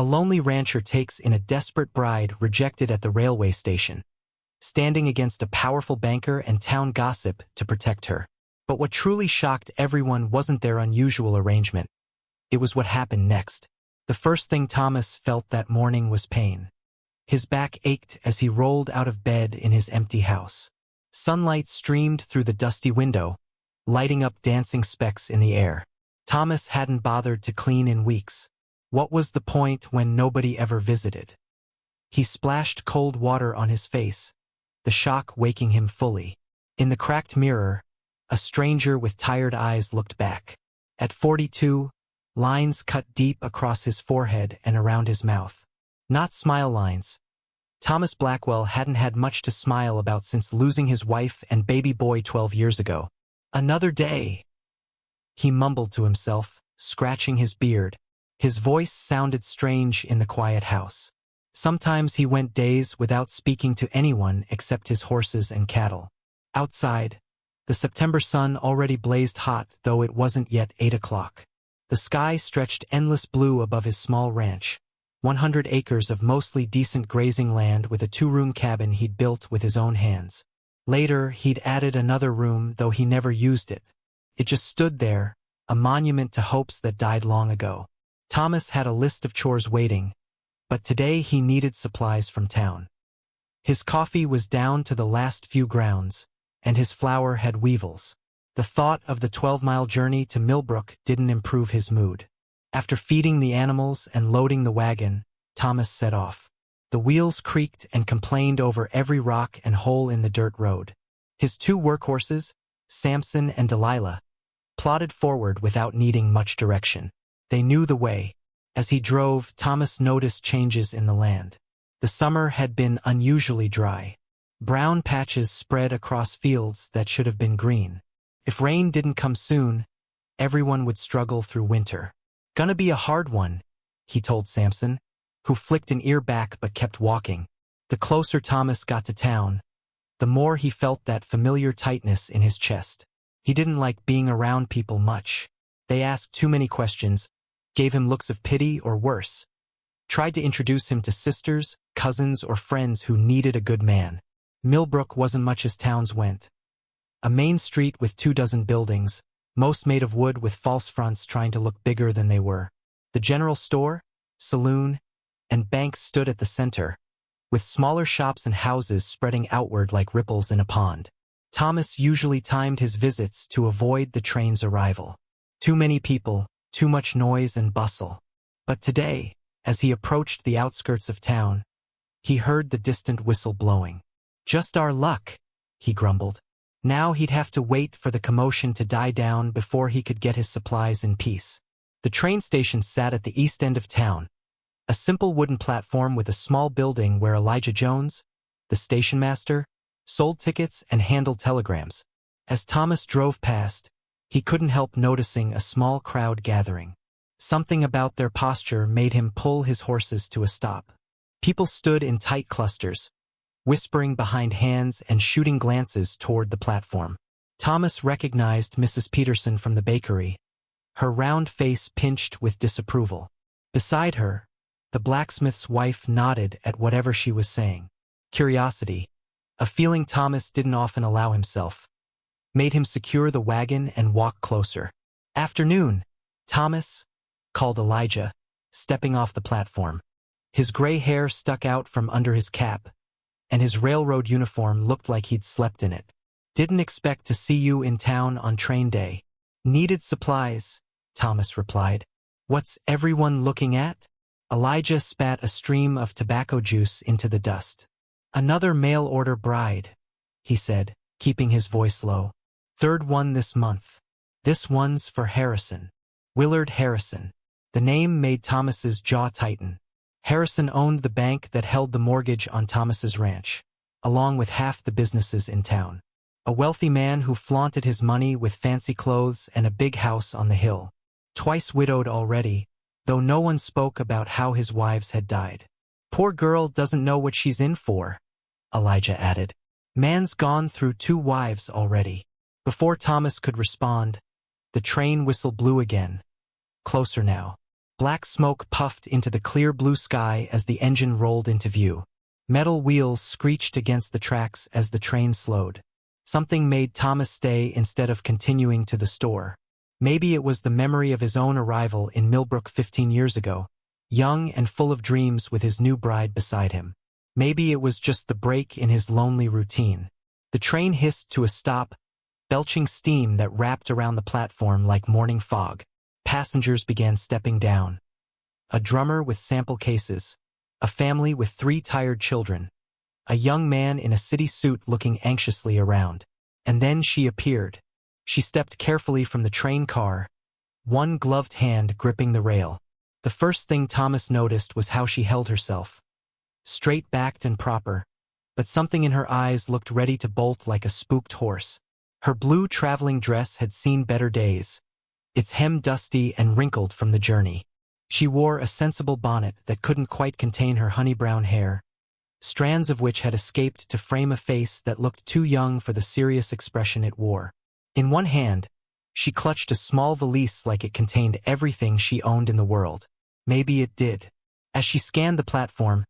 A lonely rancher takes in a desperate bride rejected at the railway station, standing against a powerful banker and town gossip to protect her. But what truly shocked everyone wasn't their unusual arrangement. It was what happened next. The first thing Thomas felt that morning was pain. His back ached as he rolled out of bed in his empty house. Sunlight streamed through the dusty window, lighting up dancing specks in the air. Thomas hadn't bothered to clean in weeks. What was the point when nobody ever visited? He splashed cold water on his face, the shock waking him fully. In the cracked mirror, a stranger with tired eyes looked back. At 42, lines cut deep across his forehead and around his mouth. Not smile lines. Thomas Blackwell hadn't had much to smile about since losing his wife and baby boy 12 years ago. Another day, he mumbled to himself, scratching his beard. His voice sounded strange in the quiet house. Sometimes he went days without speaking to anyone except his horses and cattle. Outside, the September sun already blazed hot, though it wasn't yet 8 o'clock. The sky stretched endless blue above his small ranch, 100 acres of mostly decent grazing land with a 2-room cabin he'd built with his own hands. Later, he'd added another room, though he never used it. It just stood there, a monument to hopes that died long ago. Thomas had a list of chores waiting, but today he needed supplies from town. His coffee was down to the last few grounds, and his flour had weevils. The thought of the 12-mile journey to Millbrook didn't improve his mood. After feeding the animals and loading the wagon, Thomas set off. The wheels creaked and complained over every rock and hole in the dirt road. His 2 workhorses, Samson and Delilah, plodded forward without needing much direction. They knew the way. As he drove, Thomas noticed changes in the land. The summer had been unusually dry. Brown patches spread across fields that should have been green. If rain didn't come soon, everyone would struggle through winter. "Gonna be a hard one," he told Samson, who flicked an ear back but kept walking. The closer Thomas got to town, the more he felt that familiar tightness in his chest. He didn't like being around people much. They asked too many questions, gave him looks of pity or worse, tried to introduce him to sisters, cousins, or friends who needed a good man. Millbrook wasn't much as towns went. A main street with 24 buildings, most made of wood with false fronts trying to look bigger than they were. The general store, saloon, and bank stood at the center, with smaller shops and houses spreading outward like ripples in a pond. Thomas usually timed his visits to avoid the train's arrival. Too many people, too much noise and bustle. But today, as he approached the outskirts of town, he heard the distant whistle blowing. "Just our luck," he grumbled. Now he'd have to wait for the commotion to die down before he could get his supplies in peace. The train station sat at the east end of town, a simple wooden platform with a small building where Elijah Jones, the station master, sold tickets and handled telegrams. As Thomas drove past, he couldn't help noticing a small crowd gathering. Something about their posture made him pull his horses to a stop. People stood in tight clusters, whispering behind hands and shooting glances toward the platform. Thomas recognized Mrs. Peterson from the bakery, her round face pinched with disapproval. Beside her, the blacksmith's wife nodded at whatever she was saying. Curiosity, a feeling Thomas didn't often allow himself, made him secure the wagon and walk closer. "Afternoon, Thomas," called Elijah, stepping off the platform. His gray hair stuck out from under his cap, and his railroad uniform looked like he'd slept in it. "Didn't expect to see you in town on train day." "Needed supplies," Thomas replied. "What's everyone looking at?" Elijah spat a stream of tobacco juice into the dust. "Another mail-order bride," he said, keeping his voice low. "Third one this month. This one's for Harrison. Willard Harrison." The name made Thomas's jaw tighten. Harrison owned the bank that held the mortgage on Thomas's ranch, along with half the businesses in town. A wealthy man who flaunted his money with fancy clothes and a big house on the hill. Twice widowed already, though no one spoke about how his wives had died. "Poor girl doesn't know what she's in for," Elijah added. "Man's gone through 2 wives already." Before Thomas could respond, the train whistle blew again. Closer now. Black smoke puffed into the clear blue sky as the engine rolled into view. Metal wheels screeched against the tracks as the train slowed. Something made Thomas stay instead of continuing to the store. Maybe it was the memory of his own arrival in Millbrook 15 years ago, young and full of dreams with his new bride beside him. Maybe it was just the break in his lonely routine. The train hissed to a stop, belching steam that wrapped around the platform like morning fog. Passengers began stepping down. A drummer with sample cases, a family with 3 tired children, a young man in a city suit looking anxiously around. And then she appeared. She stepped carefully from the train car, one gloved hand gripping the rail. The first thing Thomas noticed was how she held herself. Straight-backed and proper, but something in her eyes looked ready to bolt like a spooked horse. Her blue traveling dress had seen better days, its hem dusty and wrinkled from the journey. She wore a sensible bonnet that couldn't quite contain her honey-brown hair, strands of which had escaped to frame a face that looked too young for the serious expression it wore. In one hand, she clutched a small valise like it contained everything she owned in the world. Maybe it did. As she scanned the platform,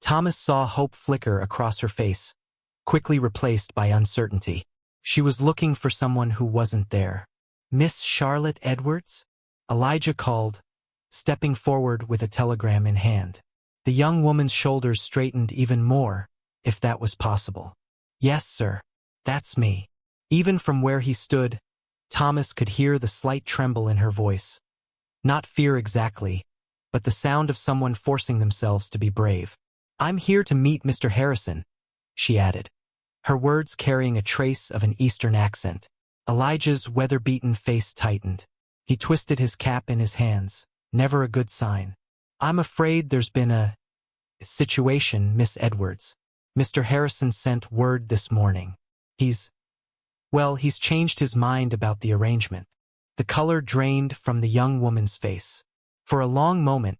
Thomas saw hope flicker across her face, quickly replaced by uncertainty. She was looking for someone who wasn't there. "Miss Charlotte Edwards?" Elijah called, stepping forward with a telegram in hand. The young woman's shoulders straightened even more, if that was possible. "Yes, sir. That's me." Even from where he stood, Thomas could hear the slight tremble in her voice. Not fear exactly, but the sound of someone forcing themselves to be brave. "I'm here to meet Mr. Harrison," she added, her words carrying a trace of an Eastern accent. Elijah's weather-beaten face tightened. He twisted his cap in his hands, never a good sign. "I'm afraid there's been a situation, Miss Edwards. Mr. Harrison sent word this morning. He's changed his mind about the arrangement." The color drained from the young woman's face. For a long moment,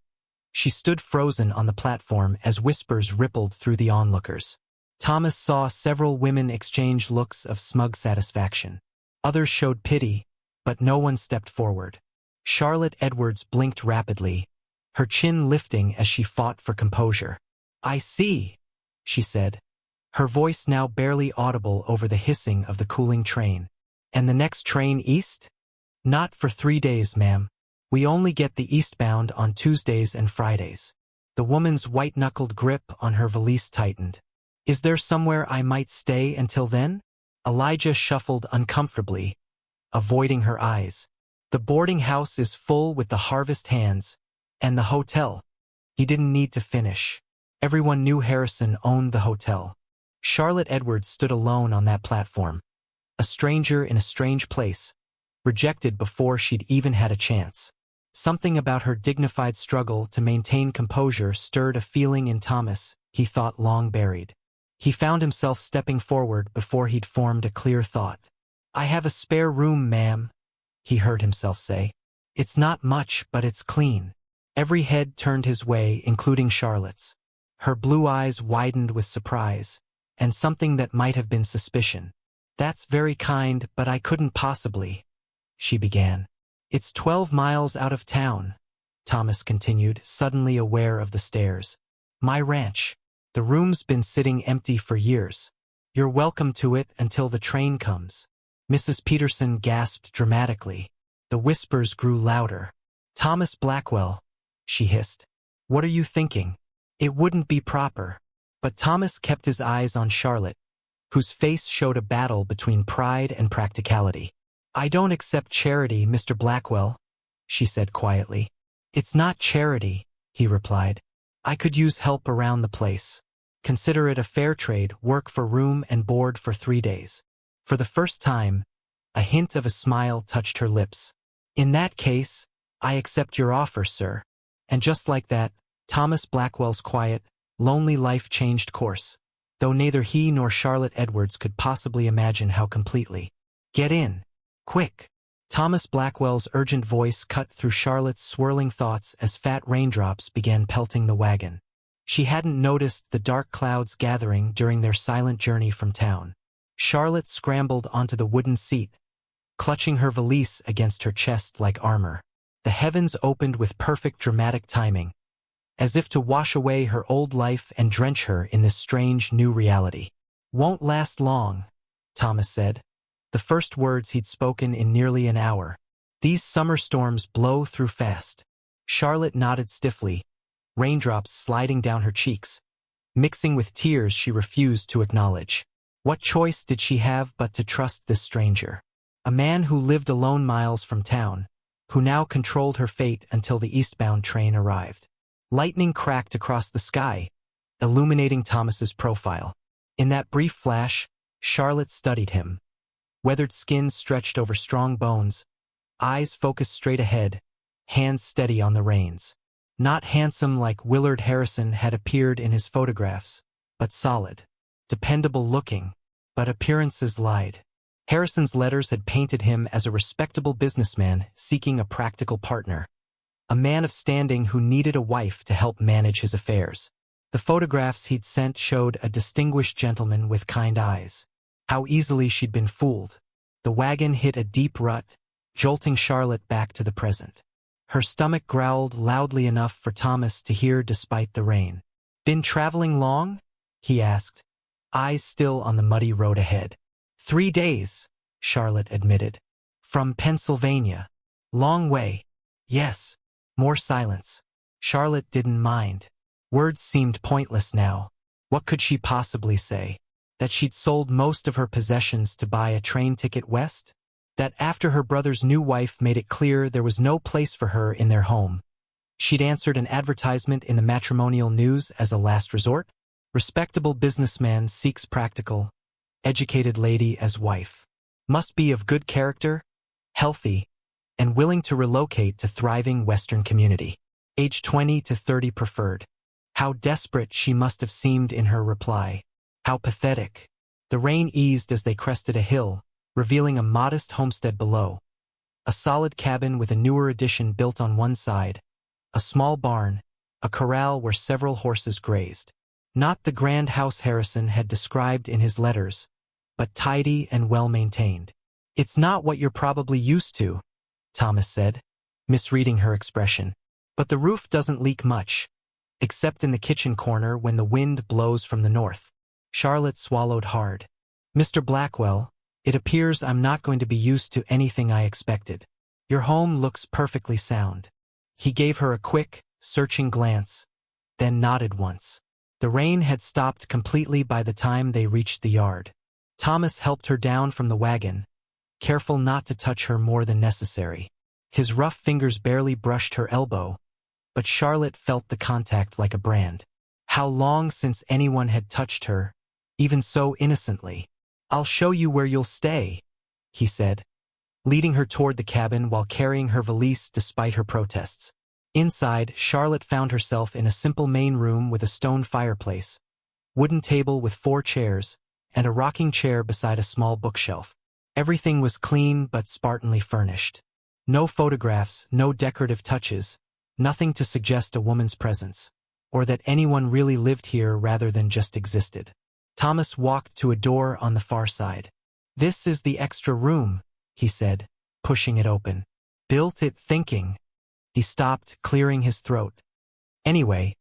she stood frozen on the platform as whispers rippled through the onlookers. Thomas saw several women exchange looks of smug satisfaction. Others showed pity, but no one stepped forward. Charlotte Edwards blinked rapidly, her chin lifting as she fought for composure. "I see," she said, her voice now barely audible over the hissing of the cooling train. "And the next train east?" "Not for 3 days, ma'am. We only get the eastbound on Tuesdays and Fridays." The woman's white-knuckled grip on her valise tightened. "Is there somewhere I might stay until then?" Elijah shuffled uncomfortably, avoiding her eyes. "The boarding house is full with the harvest hands, and the hotel." He didn't need to finish. Everyone knew Harrison owned the hotel. Charlotte Edwards stood alone on that platform, a stranger in a strange place, rejected before she'd even had a chance. Something about her dignified struggle to maintain composure stirred a feeling in Thomas he thought long buried. He found himself stepping forward before he'd formed a clear thought. "I have a spare room, ma'am," he heard himself say. "It's not much, but it's clean." Every head turned his way, including Charlotte's. Her blue eyes widened with surprise, and something that might have been suspicion. "That's very kind, but I couldn't possibly," she began. "It's 12 miles out of town," Thomas continued, suddenly aware of the stairs. "My ranch. The room's been sitting empty for years. You're welcome to it until the train comes." Mrs. Peterson gasped dramatically. The whispers grew louder. "Thomas Blackwell," she hissed. "What are you thinking? It wouldn't be proper." But Thomas kept his eyes on Charlotte, whose face showed a battle between pride and practicality. "I don't accept charity, Mr. Blackwell," she said quietly. "It's not charity," he replied. "I could use help around the place. Consider it a fair trade, work for room and board for 3 days." For the first time, a hint of a smile touched her lips. "In that case, I accept your offer, sir." And just like that, Thomas Blackwell's quiet, lonely life changed course, though neither he nor Charlotte Edwards could possibly imagine how completely. "Get in. Quick." Thomas Blackwell's urgent voice cut through Charlotte's swirling thoughts as fat raindrops began pelting the wagon. She hadn't noticed the dark clouds gathering during their silent journey from town. Charlotte scrambled onto the wooden seat, clutching her valise against her chest like armor. The heavens opened with perfect dramatic timing, as if to wash away her old life and drench her in this strange new reality. "Won't last long," Thomas said, the first words he'd spoken in nearly an hour. "These summer storms blow through fast." Charlotte nodded stiffly, raindrops sliding down her cheeks, mixing with tears she refused to acknowledge. What choice did she have but to trust this stranger? A man who lived alone miles from town, who now controlled her fate until the eastbound train arrived. Lightning cracked across the sky, illuminating Thomas's profile. In that brief flash, Charlotte studied him. Weathered skin stretched over strong bones, eyes focused straight ahead, hands steady on the reins. Not handsome like Willard Harrison had appeared in his photographs, but solid. Dependable looking, but appearances lied. Harrison's letters had painted him as a respectable businessman seeking a practical partner. A man of standing who needed a wife to help manage his affairs. The photographs he'd sent showed a distinguished gentleman with kind eyes. How easily she'd been fooled. The wagon hit a deep rut, jolting Charlotte back to the present. Her stomach growled loudly enough for Thomas to hear despite the rain. "Been traveling long?" he asked, eyes still on the muddy road ahead. 3 days, Charlotte admitted. "From Pennsylvania. Long way." "Yes." More silence. Charlotte didn't mind. Words seemed pointless now. What could she possibly say? That she'd sold most of her possessions to buy a train ticket west? That after her brother's new wife made it clear there was no place for her in their home, she'd answered an advertisement in the matrimonial news as a last resort? Respectable businessman seeks practical, educated lady as wife. Must be of good character, healthy, and willing to relocate to thriving Western community. Age 20 to 30 preferred. How desperate she must have seemed in her reply. How pathetic. The rain eased as they crested a hill, revealing a modest homestead below. A solid cabin with a newer addition built on one side, a small barn, a corral where several horses grazed. Not the grand house Harrison had described in his letters, but tidy and well-maintained. "It's not what you're probably used to," Thomas said, misreading her expression. "But the roof doesn't leak much, except in the kitchen corner when the wind blows from the north." Charlotte swallowed hard. "Mr. Blackwell, it appears I'm not going to be used to anything I expected. Your home looks perfectly sound." He gave her a quick, searching glance, then nodded once. The rain had stopped completely by the time they reached the yard. Thomas helped her down from the wagon, careful not to touch her more than necessary. His rough fingers barely brushed her elbow, but Charlotte felt the contact like a brand. How long since anyone had touched her, even so innocently. "I'll show you where you'll stay," he said, leading her toward the cabin while carrying her valise despite her protests. Inside, Charlotte found herself in a simple main room with a stone fireplace, wooden table with 4 chairs, and a rocking chair beside a small bookshelf. Everything was clean but spartanly furnished. No photographs, no decorative touches, nothing to suggest a woman's presence, or that anyone really lived here rather than just existed. Thomas walked to a door on the far side. "This is the extra room," he said, pushing it open. "Built it thinking." He stopped, clearing his throat. "Anyway,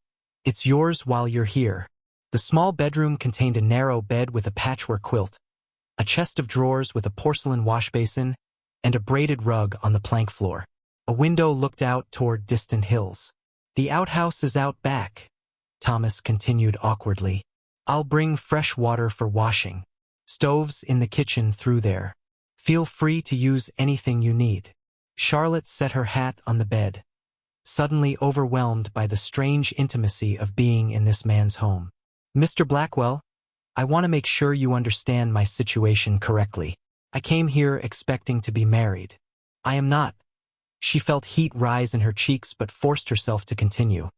it's yours while you're here." The small bedroom contained a narrow bed with a patchwork quilt, a chest of drawers with a porcelain washbasin, and a braided rug on the plank floor. A window looked out toward distant hills. "The outhouse is out back," Thomas continued awkwardly. "I'll bring fresh water for washing. Stoves in the kitchen through there. Feel free to use anything you need." Charlotte set her hat on the bed, suddenly overwhelmed by the strange intimacy of being in this man's home. "Mr. Blackwell, I want to make sure you understand my situation correctly. I came here expecting to be married. I am not." She felt heat rise in her cheeks but forced herself to continue.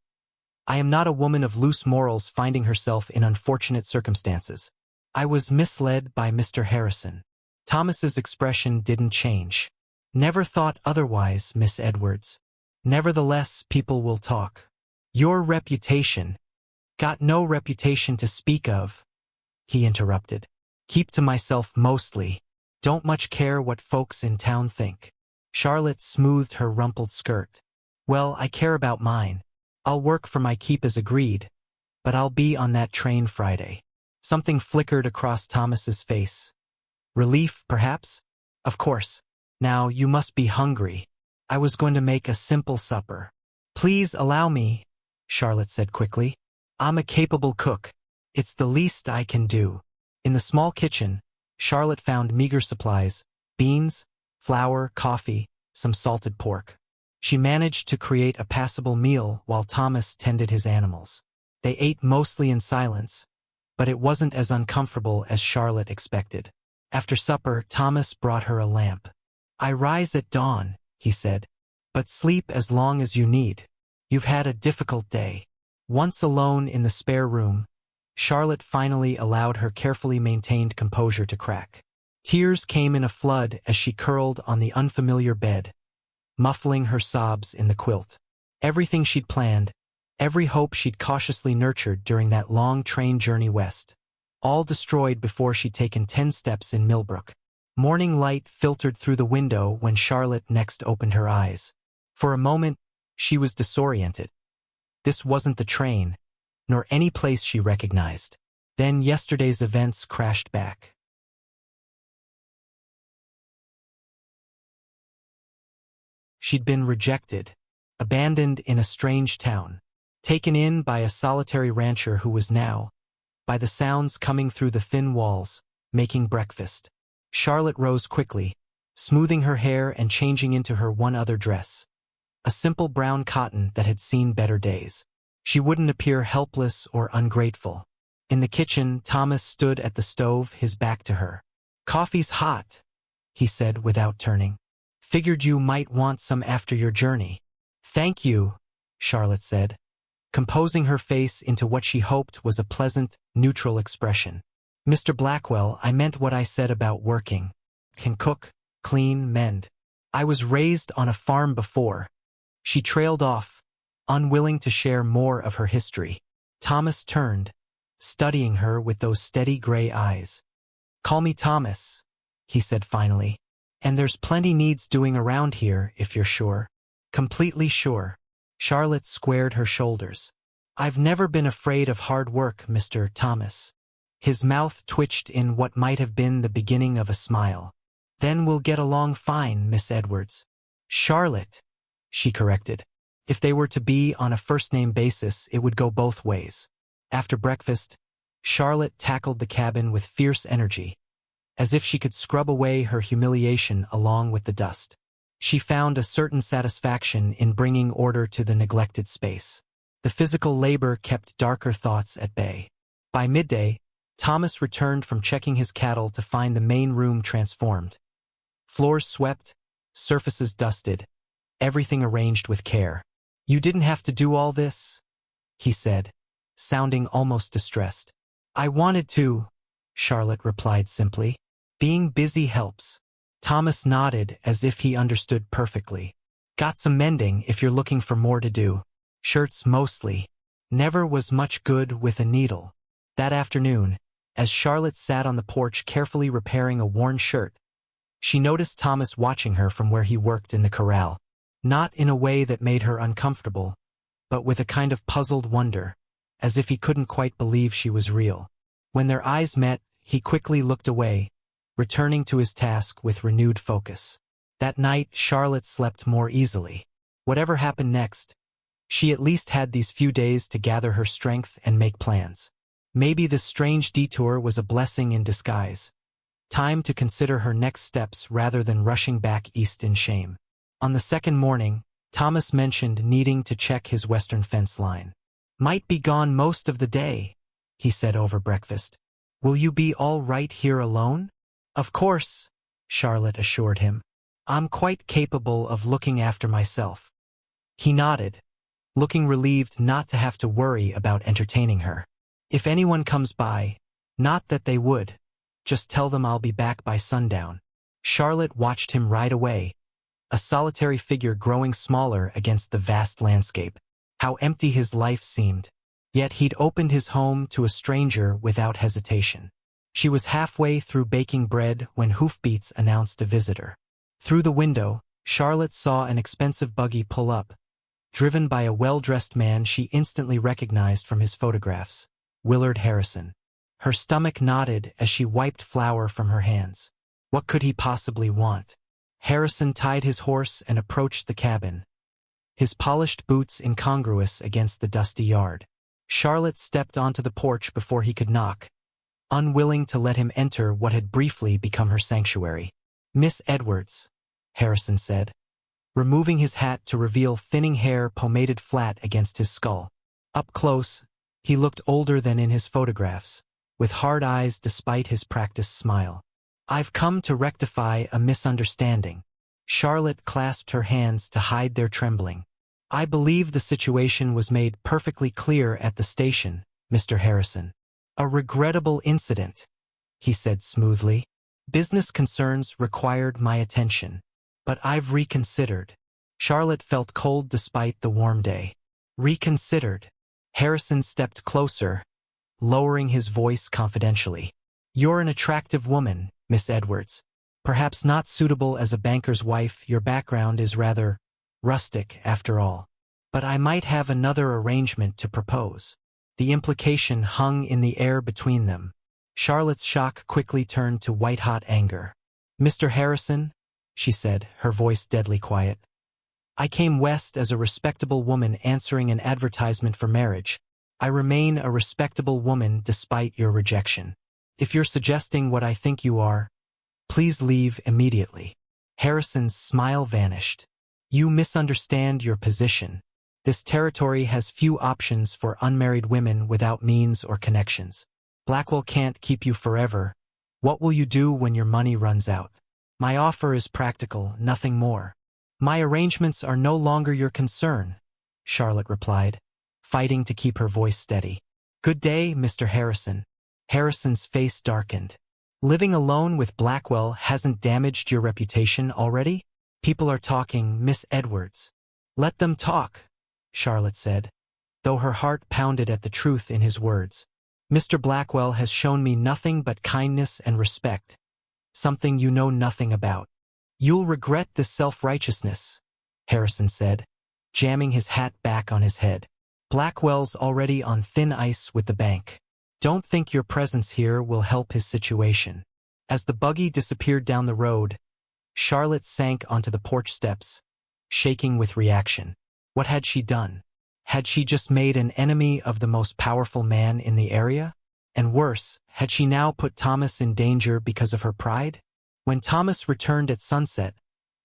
"I am not a woman of loose morals finding herself in unfortunate circumstances. I was misled by Mr. Harrison." Thomas's expression didn't change. "Never thought otherwise, Miss Edwards. Nevertheless, people will talk. Your reputation—" "Got no reputation to speak of," he interrupted. "Keep to myself mostly. Don't much care what folks in town think." Charlotte smoothed her rumpled skirt. Well, I care about mine. I'll work for my keep as agreed, but I'll be on that train Friday. Something flickered across Thomas's face. Relief, perhaps? Of course. Now, you must be hungry. I was going to make a simple supper. Please allow me, Charlotte said quickly. I'm a capable cook. It's the least I can do. In the small kitchen, Charlotte found meager supplies: beans, flour, coffee, some salted pork. She managed to create a passable meal while Thomas tended his animals. They ate mostly in silence, but it wasn't as uncomfortable as Charlotte expected. After supper, Thomas brought her a lamp. I rise at dawn, he said, but sleep as long as you need. You've had a difficult day. Once alone in the spare room, Charlotte finally allowed her carefully maintained composure to crack. Tears came in a flood as she curled on the unfamiliar bed, muffling her sobs in the quilt. Everything she'd planned, every hope she'd cautiously nurtured during that long train journey west, all destroyed before she'd taken 10 steps in Millbrook. Morning light filtered through the window when Charlotte next opened her eyes. For a moment, she was disoriented. This wasn't the train, nor any place she recognized. Then yesterday's events crashed back. She'd been rejected, abandoned in a strange town, taken in by a solitary rancher who was now, by the sounds coming through the thin walls, making breakfast. Charlotte rose quickly, smoothing her hair and changing into her one other dress, a simple brown cotton that had seen better days. She wouldn't appear helpless or ungrateful. In the kitchen, Thomas stood at the stove, his back to her. Coffee's hot, he said without turning. Figured you might want some after your journey. Thank you, Charlotte said, composing her face into what she hoped was a pleasant, neutral expression. Mr. Blackwell, I meant what I said about working. Can cook, clean, mend. I was raised on a farm before. She trailed off, unwilling to share more of her history. Thomas turned, studying her with those steady gray eyes. Call me Thomas, he said finally. And there's plenty needs doing around here, if you're sure. Completely sure. Charlotte squared her shoulders. I've never been afraid of hard work, Mr. Thomas. His mouth twitched in what might have been the beginning of a smile. Then we'll get along fine, Miss Edwards. Charlotte, she corrected. If they were to be on a first-name basis, it would go both ways. After breakfast, Charlotte tackled the cabin with fierce energy, as if she could scrub away her humiliation along with the dust. She found a certain satisfaction in bringing order to the neglected space. The physical labor kept darker thoughts at bay. By midday, Thomas returned from checking his cattle to find the main room transformed. Floors swept, surfaces dusted, everything arranged with care. You didn't have to do all this, he said, sounding almost distressed. I wanted to, Charlotte replied simply. Being busy helps. Thomas nodded as if he understood perfectly. Got some mending if you're looking for more to do. Shirts mostly. Never was much good with a needle. That afternoon, as Charlotte sat on the porch carefully repairing a worn shirt, she noticed Thomas watching her from where he worked in the corral. Not in a way that made her uncomfortable, but with a kind of puzzled wonder, as if he couldn't quite believe she was real. When their eyes met, he quickly looked away, returning to his task with renewed focus. That night, Charlotte slept more easily. Whatever happened next, she at least had these few days to gather her strength and make plans. Maybe this strange detour was a blessing in disguise. Time to consider her next steps rather than rushing back east in shame. On the second morning, Thomas mentioned needing to check his western fence line. Might be gone most of the day, he said over breakfast. Will you be all right here alone? Of course, Charlotte assured him. I'm quite capable of looking after myself. He nodded, looking relieved not to have to worry about entertaining her. If anyone comes by, not that they would, just tell them I'll be back by sundown. Charlotte watched him ride away, a solitary figure growing smaller against the vast landscape. How empty his life seemed. Yet he'd opened his home to a stranger without hesitation. She was halfway through baking bread when hoofbeats announced a visitor. Through the window, Charlotte saw an expensive buggy pull up. Driven by a well-dressed man she instantly recognized from his photographs, Willard Harrison. Her stomach knotted as she wiped flour from her hands. What could he possibly want? Harrison tied his horse and approached the cabin, his polished boots incongruous against the dusty yard. Charlotte stepped onto the porch before he could knock, unwilling to let him enter what had briefly become her sanctuary. "Miss Edwards," Harrison said, removing his hat to reveal thinning hair pomaded flat against his skull. Up close, he looked older than in his photographs, with hard eyes despite his practiced smile. "I've come to rectify a misunderstanding." Charlotte clasped her hands to hide their trembling. "I believe the situation was made perfectly clear at the station, Mr. Harrison." "A regrettable incident," he said smoothly. "Business concerns required my attention. But I've reconsidered." Charlotte felt cold despite the warm day. "Reconsidered?" Harrison stepped closer, lowering his voice confidentially. "You're an attractive woman, Miss Edwards. Perhaps not suitable as a banker's wife. Your background is rather rustic, after all. But I might have another arrangement to propose." The implication hung in the air between them. Charlotte's shock quickly turned to white-hot anger. "Mr. Harrison," she said, her voice deadly quiet, "I came west as a respectable woman answering an advertisement for marriage. I remain a respectable woman despite your rejection. If you're suggesting what I think you are, please leave immediately." Harrison's smile vanished. "You misunderstand your position. This territory has few options for unmarried women without means or connections. Blackwell can't keep you forever. What will you do when your money runs out? My offer is practical, nothing more." "My arrangements are no longer your concern," Charlotte replied, fighting to keep her voice steady. "Good day, Mr. Harrison." Harrison's face darkened. "Living alone with Blackwell hasn't damaged your reputation already? People are talking, Miss Edwards." "Let them talk," Charlotte said, though her heart pounded at the truth in his words. "Mr. Blackwell has shown me nothing but kindness and respect, something you know nothing about." "You'll regret this self-righteousness," Harrison said, jamming his hat back on his head. "Blackwell's already on thin ice with the bank. Don't think your presence here will help his situation." As the buggy disappeared down the road, Charlotte sank onto the porch steps, shaking with reaction. What had she done? Had she just made an enemy of the most powerful man in the area? And worse, had she now put Thomas in danger because of her pride? When Thomas returned at sunset,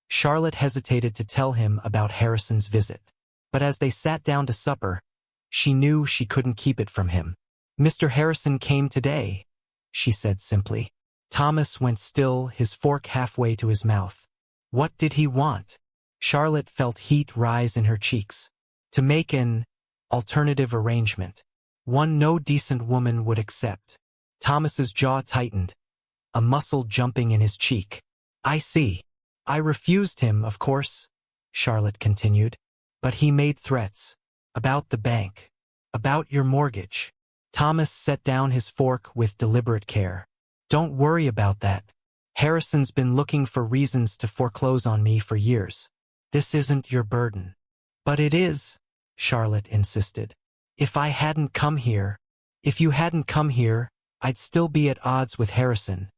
Charlotte hesitated to tell him about Harrison's visit. But as they sat down to supper, she knew she couldn't keep it from him. "Mr. Harrison came today," she said simply. Thomas went still, his fork halfway to his mouth. What did he want? Charlotte felt heat rise in her cheeks. To make an alternative arrangement, one no decent woman would accept. Thomas's jaw tightened, a muscle jumping in his cheek. "I see. I refused him, of course," Charlotte continued. "But he made threats. About the bank. About your mortgage." Thomas set down his fork with deliberate care. "Don't worry about that. Harrison's been looking for reasons to foreclose on me for years. This isn't your burden." "But it is," Charlotte insisted. If you hadn't come here, I'd still be at odds with Harrison,"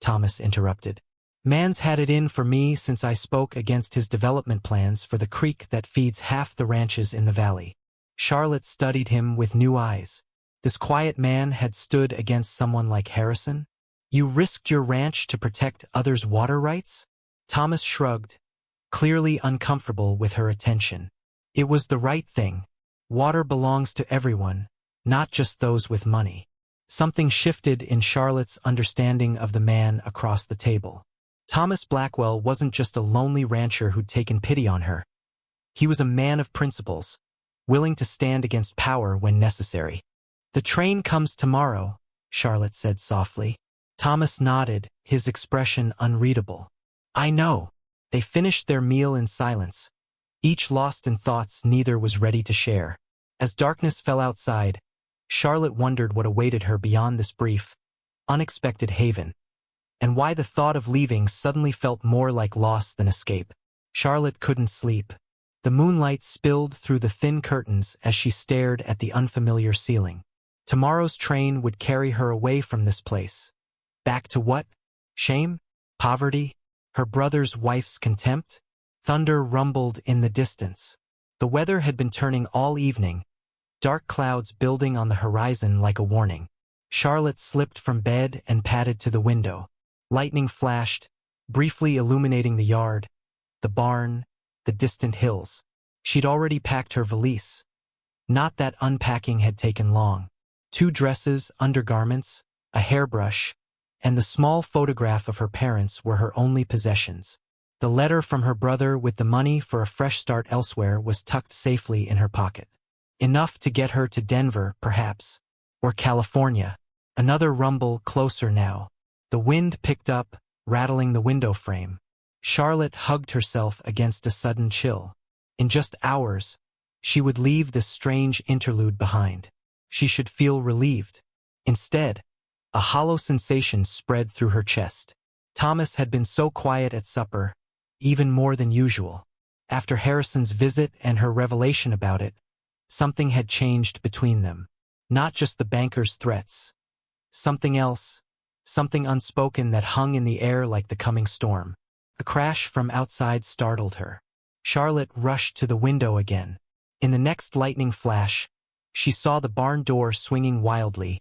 Thomas interrupted. "Man's had it in for me since I spoke against his development plans for the creek that feeds half the ranches in the valley." Charlotte studied him with new eyes. This quiet man had stood against someone like Harrison? "You risked your ranch to protect others' water rights?" Thomas shrugged, clearly uncomfortable with her attention. "It was the right thing. Water belongs to everyone, not just those with money." Something shifted in Charlotte's understanding of the man across the table. Thomas Blackwell wasn't just a lonely rancher who'd taken pity on her. He was a man of principles, willing to stand against power when necessary. "The train comes tomorrow," Charlotte said softly. Thomas nodded, his expression unreadable. "I know." They finished their meal in silence, each lost in thoughts neither was ready to share. As darkness fell outside, Charlotte wondered what awaited her beyond this brief, unexpected haven, and why the thought of leaving suddenly felt more like loss than escape. Charlotte couldn't sleep. The moonlight spilled through the thin curtains as she stared at the unfamiliar ceiling. Tomorrow's train would carry her away from this place. Back to what? Shame? Poverty? Her brother's wife's contempt? Thunder rumbled in the distance. The weather had been turning all evening, dark clouds building on the horizon like a warning. Charlotte slipped from bed and padded to the window. Lightning flashed, briefly illuminating the yard, the barn, the distant hills. She'd already packed her valise. Not that unpacking had taken long. 2 dresses, undergarments, a hairbrush, and the small photograph of her parents were her only possessions. The letter from her brother with the money for a fresh start elsewhere was tucked safely in her pocket. Enough to get her to Denver, perhaps. Or California. Another rumble closer now. The wind picked up, rattling the window frame. Charlotte hugged herself against a sudden chill. In just hours, she would leave this strange interlude behind. She should feel relieved. Instead, a hollow sensation spread through her chest. Thomas had been so quiet at supper, even more than usual. After Harrison's visit and her revelation about it, something had changed between them. Not just the banker's threats. Something else, something unspoken that hung in the air like the coming storm. A crash from outside startled her. Charlotte rushed to the window again. In the next lightning flash, she saw the barn door swinging wildly,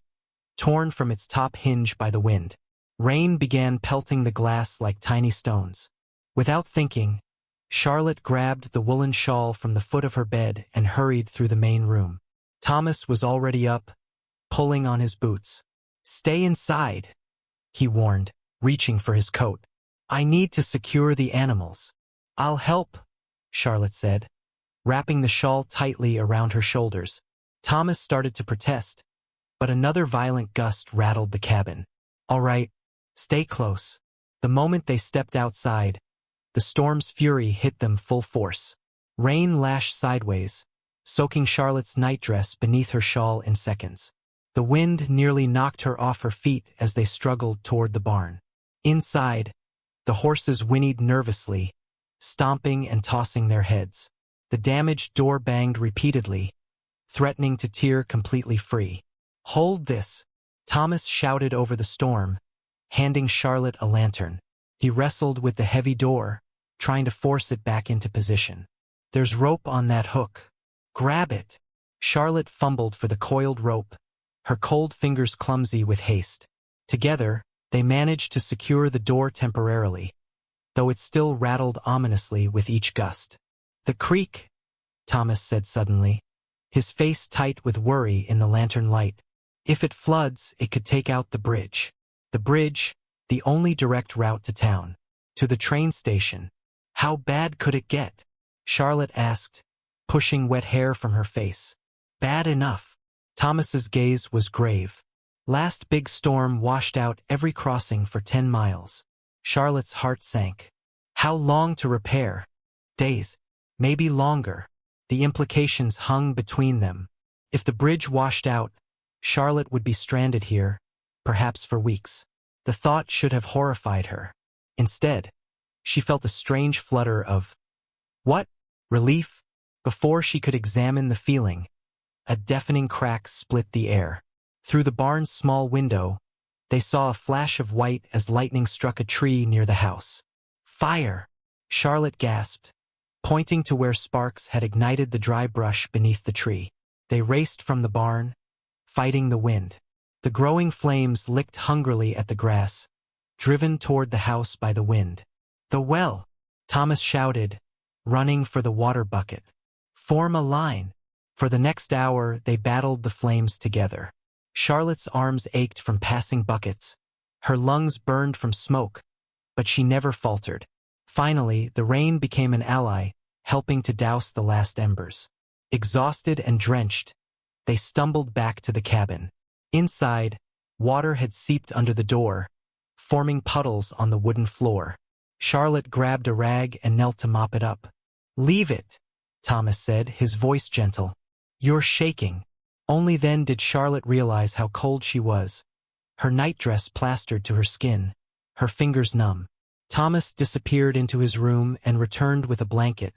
torn from its top hinge by the wind. Rain began pelting the glass like tiny stones. Without thinking, Charlotte grabbed the woolen shawl from the foot of her bed and hurried through the main room. Thomas was already up, pulling on his boots. "Stay inside," he warned, reaching for his coat. "I need to secure the animals." "I'll help," Charlotte said, wrapping the shawl tightly around her shoulders. Thomas started to protest, but another violent gust rattled the cabin. "All right, stay close." The moment they stepped outside, the storm's fury hit them full force. Rain lashed sideways, soaking Charlotte's nightdress beneath her shawl in seconds. The wind nearly knocked her off her feet as they struggled toward the barn. Inside, the horses whinnied nervously, stomping and tossing their heads. The damaged door banged repeatedly, threatening to tear completely free. "Hold this," Thomas shouted over the storm, handing Charlotte a lantern. He wrestled with the heavy door, trying to force it back into position. "There's rope on that hook. Grab it." Charlotte fumbled for the coiled rope, her cold fingers clumsy with haste. Together, they managed to secure the door temporarily, though it still rattled ominously with each gust. "The creek," Thomas said suddenly, his face tight with worry in the lantern light. "If it floods, it could take out the bridge." The bridge, the only direct route to town. To the train station. "How bad could it get?" Charlotte asked, pushing wet hair from her face. "Bad enough." Thomas's gaze was grave. "Last big storm washed out every crossing for 10 miles. Charlotte's heart sank. "How long to repair?" "Days. Maybe longer." The implications hung between them. If the bridge washed out, Charlotte would be stranded here, perhaps for weeks. The thought should have horrified her. Instead, she felt a strange flutter of what? Relief? Before she could examine the feeling, a deafening crack split the air. Through the barn's small window, they saw a flash of white as lightning struck a tree near the house. "Fire!" Charlotte gasped, pointing to where sparks had ignited the dry brush beneath the tree. They raced from the barn, fighting the wind. The growing flames licked hungrily at the grass, driven toward the house by the wind. "The well!" Thomas shouted, running for the water bucket. "Form a line." For the next hour, they battled the flames together. Charlotte's arms ached from passing buckets. Her lungs burned from smoke, but she never faltered. Finally, the rain became an ally, helping to douse the last embers. Exhausted and drenched, they stumbled back to the cabin. Inside, water had seeped under the door, forming puddles on the wooden floor. Charlotte grabbed a rag and knelt to mop it up. "Leave it," Thomas said, his voice gentle. "You're shaking." Only then did Charlotte realize how cold she was, her nightdress plastered to her skin, her fingers numb. Thomas disappeared into his room and returned with a blanket,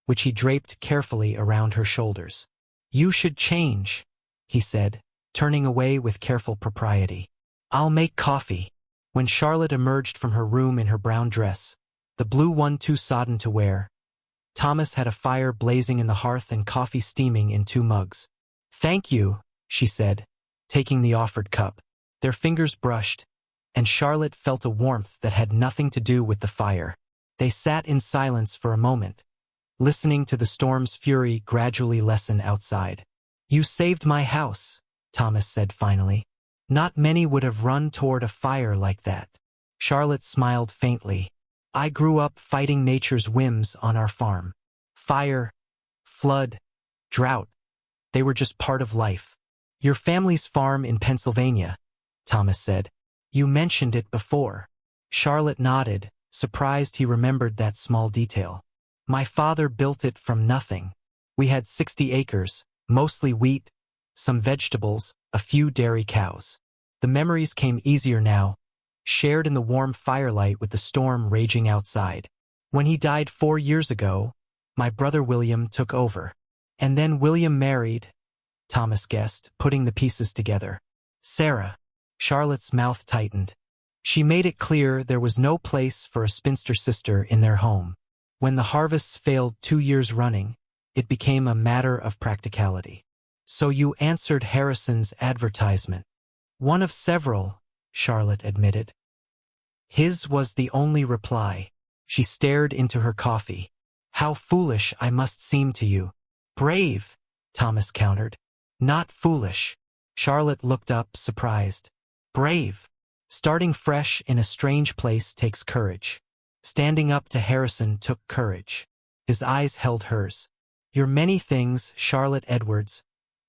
which he draped carefully around her shoulders. "You should change," he said, turning away with careful propriety. "I'll make coffee." When Charlotte emerged from her room in her brown dress, the blue one too sodden to wear, Thomas had a fire blazing in the hearth and coffee steaming in 2 mugs. "Thank you," she said, taking the offered cup. Their fingers brushed, and Charlotte felt a warmth that had nothing to do with the fire. They sat in silence for a moment, listening to the storm's fury gradually lessen outside. "You saved my house," Thomas said finally. "Not many would have run toward a fire like that." Charlotte smiled faintly. "I grew up fighting nature's whims on our farm. Fire, flood, drought, they were just part of life." "Your family's farm in Pennsylvania," Thomas said. "You mentioned it before." Charlotte nodded, surprised he remembered that small detail. "My father built it from nothing. We had 60 acres, mostly wheat, some vegetables, a few dairy cows." The memories came easier now, shared in the warm firelight with the storm raging outside. "When he died 4 years ago, my brother William took over. And then William married," Thomas guessed, putting the pieces together. "Sarah." Charlotte's mouth tightened. She made it clear there was no place for a spinster sister in their home. When the harvests failed 2 years running, it became a matter of practicality. "So you answered Harrison's advertisement." "One of several," Charlotte admitted. His was the only reply. She stared into her coffee. "How foolish I must seem to you." "Brave," Thomas countered. "Not foolish." Charlotte looked up, surprised. "Brave. Starting fresh in a strange place takes courage. Standing up to Harrison took courage." His eyes held hers. "You're many things, Charlotte Edwards,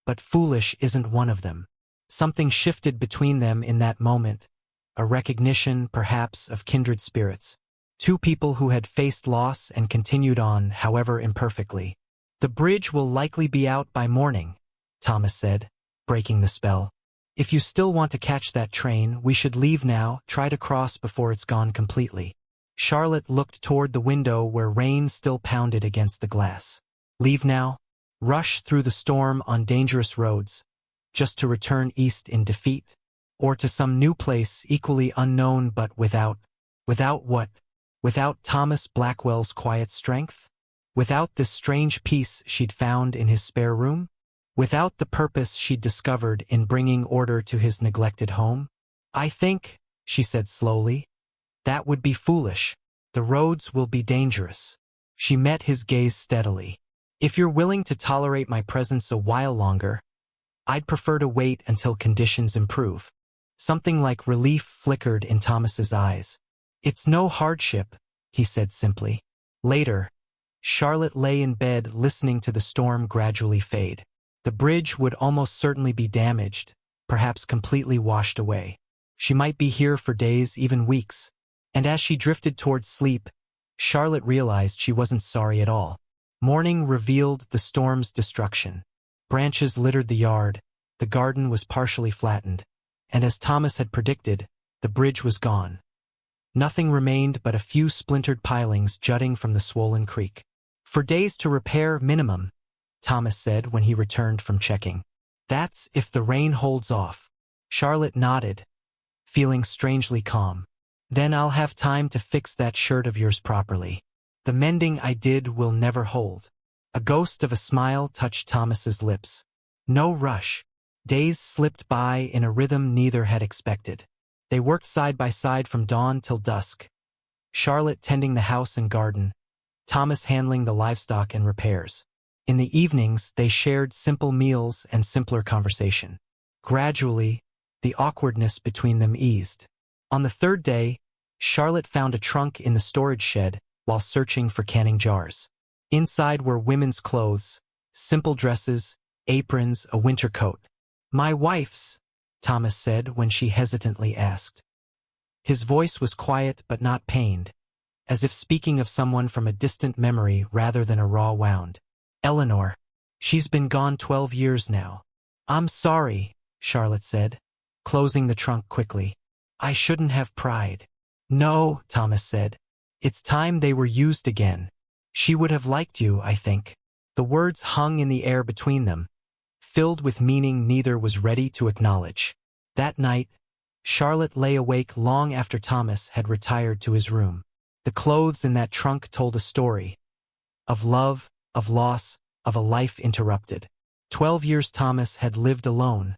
but foolish isn't one of them." Something shifted between them in that moment, a recognition, perhaps, of kindred spirits. 2 people who had faced loss and continued on, however imperfectly. "The bridge will likely be out by morning," Thomas said, breaking the spell. "If you still want to catch that train, we should leave now, try to cross before it's gone completely." Charlotte looked toward the window where rain still pounded against the glass. "Leave now? Rush through the storm on dangerous roads, just to return east in defeat? Or to some new place equally unknown but without what? Without Thomas Blackwell's quiet strength? Without this strange peace she'd found in his spare room? Without the purpose she'd discovered in bringing order to his neglected home? "I think," she said slowly, "that would be foolish. The roads will be dangerous." She met his gaze steadily. "If you're willing to tolerate my presence a while longer, I'd prefer to wait until conditions improve." Something like relief flickered in Thomas's eyes. "It's no hardship," he said simply. Later, Charlotte lay in bed listening to the storm gradually fade. The bridge would almost certainly be damaged, perhaps completely washed away. She might be here for days, even weeks. And as she drifted towards sleep, Charlotte realized she wasn't sorry at all. Morning revealed the storm's destruction. Branches littered the yard, the garden was partially flattened, and as Thomas had predicted, the bridge was gone. Nothing remained but a few splintered pilings jutting from the swollen creek. "For days to repair, minimum," Thomas said when he returned from checking. "That's if the rain holds off." Charlotte nodded, feeling strangely calm. "Then I'll have time to fix that shirt of yours properly. The mending I did will never hold." A ghost of a smile touched Thomas's lips. "No rush." Days slipped by in a rhythm neither had expected. They worked side by side from dawn till dusk, Charlotte tending the house and garden, Thomas handling the livestock and repairs. In the evenings, they shared simple meals and simpler conversation. Gradually, the awkwardness between them eased. On the 3rd day, Charlotte found a trunk in the storage shed while searching for canning jars. Inside were women's clothes, simple dresses, aprons, a winter coat. "My wife's," Thomas said when she hesitantly asked. His voice was quiet but not pained, as if speaking of someone from a distant memory rather than a raw wound. "Eleanor. She's been gone 12 years now." "I'm sorry," Charlotte said, closing the trunk quickly. "I shouldn't have pried." "No," Thomas said. It's time they were used again. She would have liked you, I think. The words hung in the air between them, filled with meaning neither was ready to acknowledge. That night, Charlotte lay awake long after Thomas had retired to his room. The clothes in that trunk told a story. Of love, of loss, of a life interrupted. 12 years Thomas had lived alone,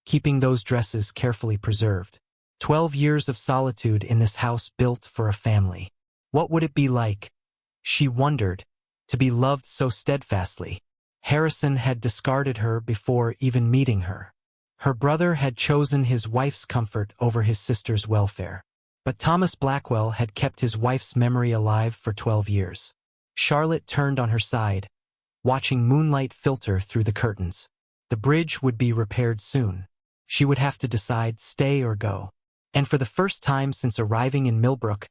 keeping those dresses carefully preserved. 12 years of solitude in this house built for a family. What would it be like, she wondered, to be loved so steadfastly? Harrison had discarded her before even meeting her. Her brother had chosen his wife's comfort over his sister's welfare. But Thomas Blackwell had kept his wife's memory alive for 12 years. Charlotte turned on her side, watching moonlight filter through the curtains. The bridge would be repaired soon. She would have to decide stay or go. And for the first time since arriving in Millbrook,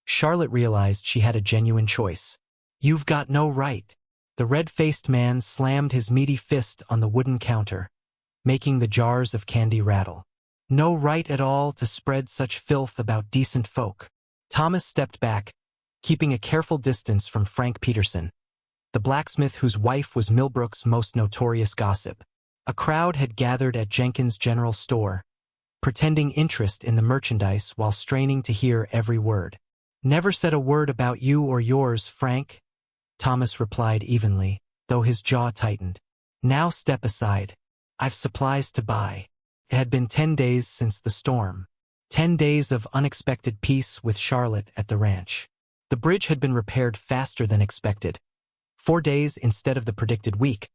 Charlotte realized she had a genuine choice. You've got no right. The red-faced man slammed his meaty fist on the wooden counter, making the jars of candy rattle. No right at all to spread such filth about decent folk. Thomas stepped back, keeping a careful distance from Frank Peterson, the blacksmith whose wife was Millbrook's most notorious gossip. A crowd had gathered at Jenkins' general store, pretending interest in the merchandise while straining to hear every word. Never said a word about you or yours, Frank, Thomas replied evenly, though his jaw tightened. Now step aside. I've supplies to buy. It had been 10 days since the storm. 10 days of unexpected peace with Charlotte at the ranch. The bridge had been repaired faster than expected. 4 days instead of the predicted week.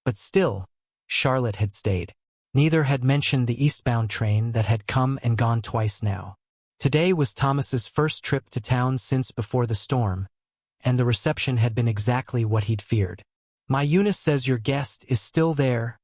But still, Charlotte had stayed. Neither had mentioned the eastbound train that had come and gone twice now. Today was Thomas's first trip to town since before the storm, and the reception had been exactly what he'd feared. My Eunice says your guest is still there,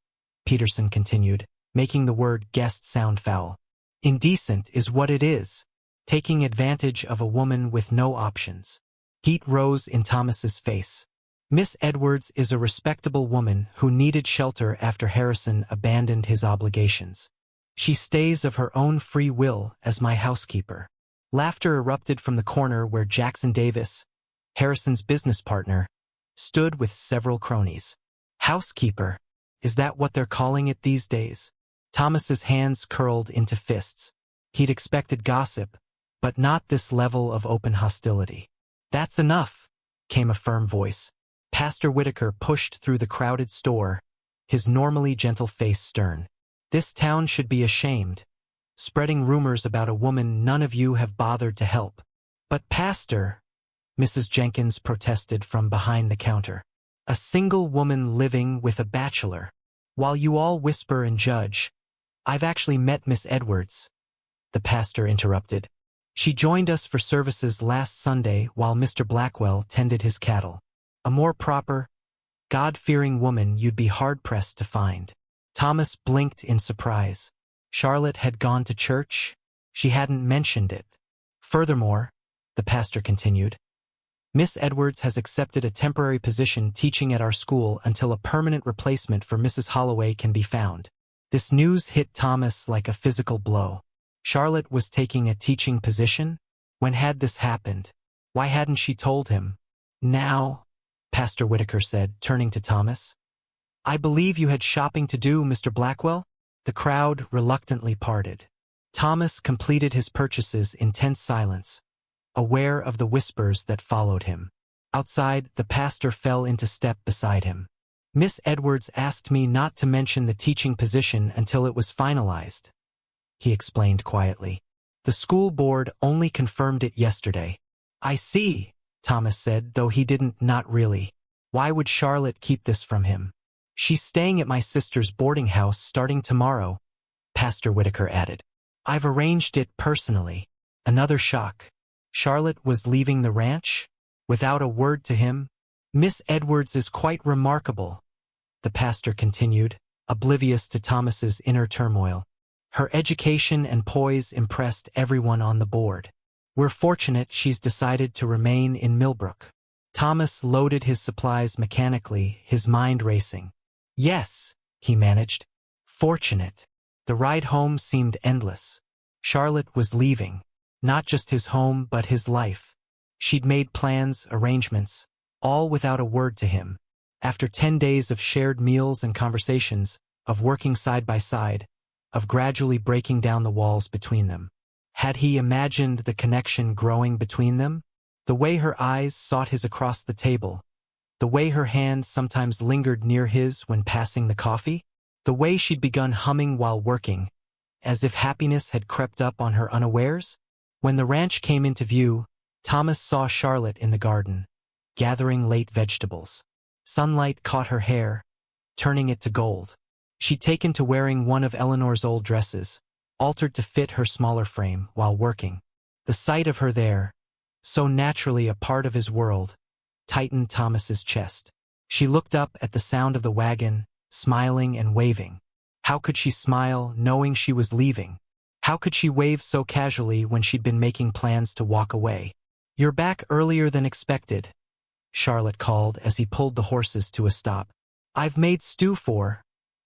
Peterson continued, making the word guest sound foul. Indecent is what it is, taking advantage of a woman with no options. Heat rose in Thomas's face. Miss Edwards is a respectable woman who needed shelter after Harrison abandoned his obligations. She stays of her own free will as my housekeeper. Laughter erupted from the corner where Jackson Davis, Harrison's business partner, stood with several cronies. Housekeeper, is that what they're calling it these days? Thomas's hands curled into fists. He'd expected gossip, but not this level of open hostility. That's enough, came a firm voice. Pastor Whitaker pushed through the crowded store, his normally gentle face stern. This town should be ashamed, spreading rumors about a woman none of you have bothered to help. But Pastor, Mrs. Jenkins protested from behind the counter. A single woman living with a bachelor. While you all whisper and judge, I've actually met Miss Edwards, the pastor interrupted. She joined us for services last Sunday while Mr. Blackwell tended his cattle. A more proper, God-fearing woman you'd be hard-pressed to find. Thomas blinked in surprise. Charlotte had gone to church? She hadn't mentioned it. Furthermore, the pastor continued, Miss Edwards has accepted a temporary position teaching at our school until a permanent replacement for Mrs. Holloway can be found. This news hit Thomas like a physical blow. Charlotte was taking a teaching position? When had this happened? Why hadn't she told him? Now, Pastor Whitaker said, turning to Thomas. I believe you had shopping to do, Mr. Blackwell? The crowd reluctantly parted. Thomas completed his purchases in tense silence, aware of the whispers that followed him. Outside, the pastor fell into step beside him. Miss Edwards asked me not to mention the teaching position until it was finalized, he explained quietly. The school board only confirmed it yesterday. I see, Thomas said, though he didn't, not really. Why would Charlotte keep this from him? She's staying at my sister's boarding house starting tomorrow, Pastor Whitaker added. I've arranged it personally. Another shock. Charlotte was leaving the ranch? Without a word to him? Miss Edwards is quite remarkable, the pastor continued, oblivious to Thomas's inner turmoil. Her education and poise impressed everyone on the board. We're fortunate she's decided to remain in Millbrook. Thomas loaded his supplies mechanically, his mind racing. Yes, he managed. Fortunate. The ride home seemed endless. Charlotte was leaving. Not just his home but his life. She'd made plans, arrangements, all without a word to him. After 10 days of shared meals and conversations, of working side by side, of gradually breaking down the walls between them. Had he imagined the connection growing between them? The way her eyes sought his across the table, the way her hand sometimes lingered near his when passing the coffee, the way she'd begun humming while working, as if happiness had crept up on her unawares? When the ranch came into view, Thomas saw Charlotte in the garden, gathering late vegetables. Sunlight caught her hair, turning it to gold. She'd taken to wearing one of Eleanor's old dresses, altered to fit her smaller frame while working. The sight of her there, so naturally a part of his world, tightened Thomas's chest. She looked up at the sound of the wagon, smiling and waving. How could she smile, knowing she was leaving? How could she wave so casually when she'd been making plans to walk away? "You're back earlier than expected," Charlotte called as he pulled the horses to a stop. "I've made stew for—"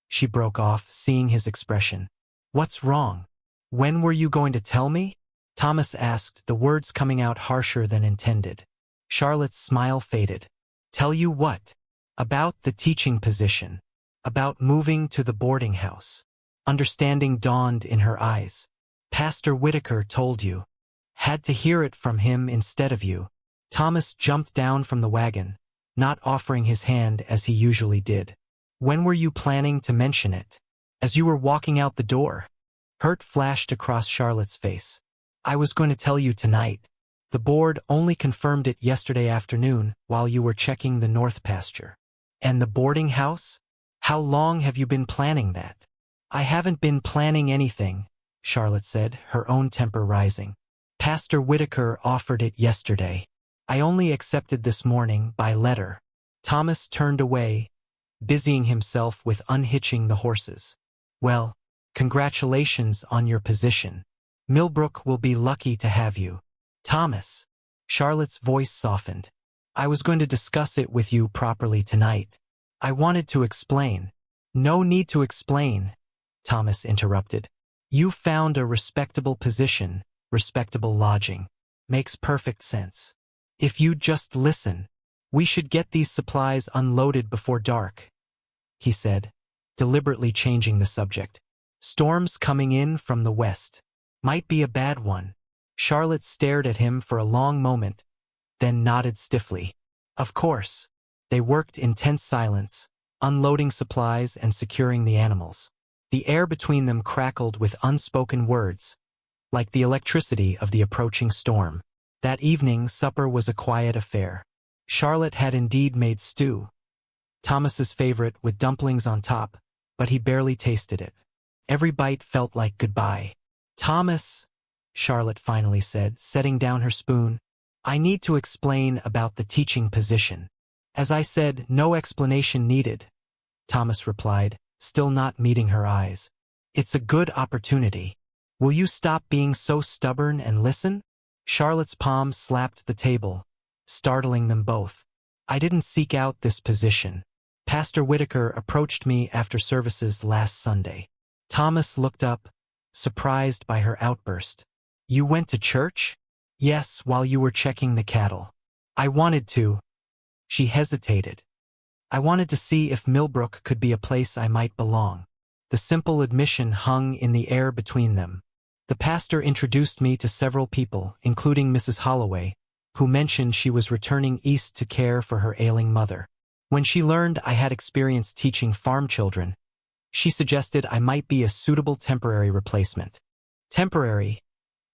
She broke off, seeing his expression. "What's wrong? When were you going to tell me?" Thomas asked, the words coming out harsher than intended. Charlotte's smile faded. "Tell you what?" "About the teaching position. About moving to the boarding house." Understanding dawned in her eyes. "Pastor Whitaker told you. Had to hear it from him instead of you." Thomas jumped down from the wagon, not offering his hand as he usually did. "When were you planning to mention it?" "As you were walking out the door." Hurt flashed across Charlotte's face. "I was going to tell you tonight. The board only confirmed it yesterday afternoon while you were checking the north pasture." "And the boarding house? How long have you been planning that?" "I haven't been planning anything," Charlotte said, her own temper rising. "Pastor Whitaker offered it yesterday. I only accepted this morning by letter." Thomas turned away, busying himself with unhitching the horses. "Well, congratulations on your position. Millbrook will be lucky to have you." "Thomas." Charlotte's voice softened. "I was going to discuss it with you properly tonight. I wanted to explain." "No need to explain," Thomas interrupted. "You found a respectable position, respectable lodging. Makes perfect sense. If you'd just listen, we should get these supplies unloaded before dark," he said, deliberately changing the subject. "Storm's coming in from the west. Might be a bad one." Charlotte stared at him for a long moment, then nodded stiffly. Of course. They worked in tense silence, unloading supplies and securing the animals. The air between them crackled with unspoken words, like the electricity of the approaching storm. That evening, supper was a quiet affair. Charlotte had indeed made stew, Thomas's favorite, with dumplings on top, but he barely tasted it. Every bite felt like goodbye. "Thomas," Charlotte finally said, setting down her spoon, "I need to explain about the teaching position." "As I said, no explanation needed," Thomas replied, still not meeting her eyes. "It's a good opportunity. Will you stop being so stubborn and listen?" Charlotte's palm slapped the table, startling them both. "I didn't seek out this position. Pastor Whitaker approached me after services last Sunday." Thomas looked up, surprised by her outburst. "You went to church?" "Yes, while you were checking the cattle. I wanted to." She hesitated. "I wanted to see if Millbrook could be a place I might belong." The simple admission hung in the air between them. The pastor introduced me to several people, including Mrs. Holloway, who mentioned she was returning east to care for her ailing mother. When she learned I had experience teaching farm children, she suggested I might be a suitable temporary replacement. "Temporary,"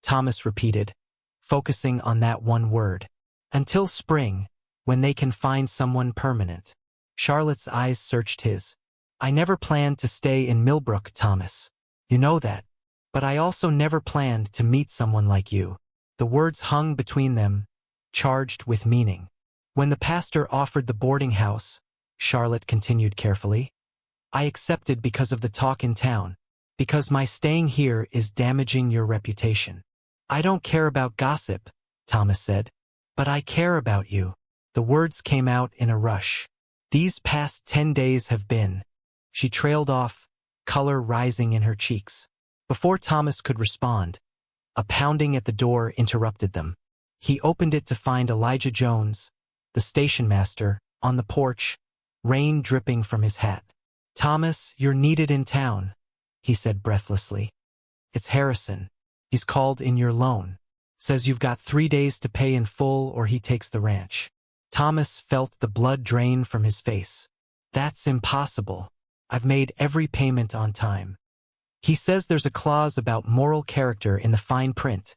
Thomas repeated, focusing on that one word. "Until spring, when they can find someone permanent." Charlotte's eyes searched his. "I never planned to stay in Millbrook, Thomas. You know that. But I also never planned to meet someone like you." The words hung between them, charged with meaning. "When the pastor offered the boarding house," Charlotte continued carefully, "I accepted because of the talk in town, because my staying here is damaging your reputation." "I don't care about gossip," Thomas said, "but I care about you." The words came out in a rush. "These past 10 days have been—" She trailed off, color rising in her cheeks. Before Thomas could respond, a pounding at the door interrupted them. He opened it to find Elijah Jones, the station master, on the porch, rain dripping from his hat. "Thomas, you're needed in town," he said breathlessly. "It's Harrison. He's called in your loan. Says you've got 3 days to pay in full or he takes the ranch." Thomas felt the blood drain from his face. "That's impossible. I've made every payment on time." "He says there's a clause about moral character in the fine print,"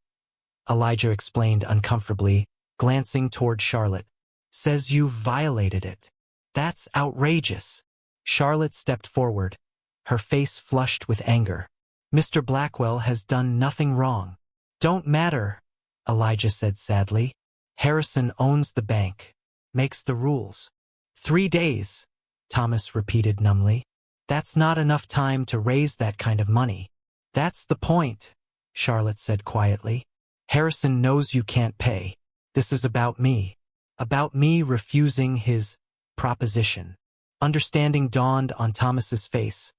Elijah explained uncomfortably, glancing toward Charlotte. "Says you've violated it." "That's outrageous." Charlotte stepped forward, her face flushed with anger. "Mr. Blackwell has done nothing wrong." "Don't matter," Elijah said sadly. "Harrison owns the bank, makes the rules." 3 days, Thomas repeated numbly. "That's not enough time to raise that kind of money." "That's the point," Charlotte said quietly. "Harrison knows you can't pay. This is about me. About me refusing his proposition." Understanding dawned on Thomas's face,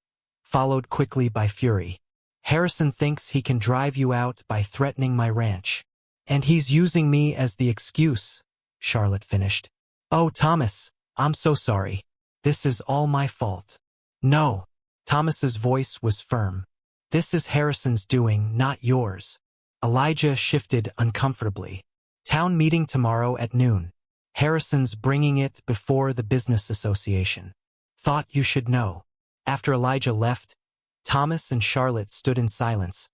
followed quickly by fury. "Harrison thinks he can drive you out by threatening my ranch. And he's using me as the excuse," Charlotte finished. "Oh, Thomas, I'm so sorry. This is all my fault." "No." Thomas's voice was firm. "This is Harrison's doing, not yours." Elijah shifted uncomfortably. "Town meeting tomorrow at noon. Harrison's bringing it before the business association. Thought you should know." After Elijah left, Thomas and Charlotte stood in silence,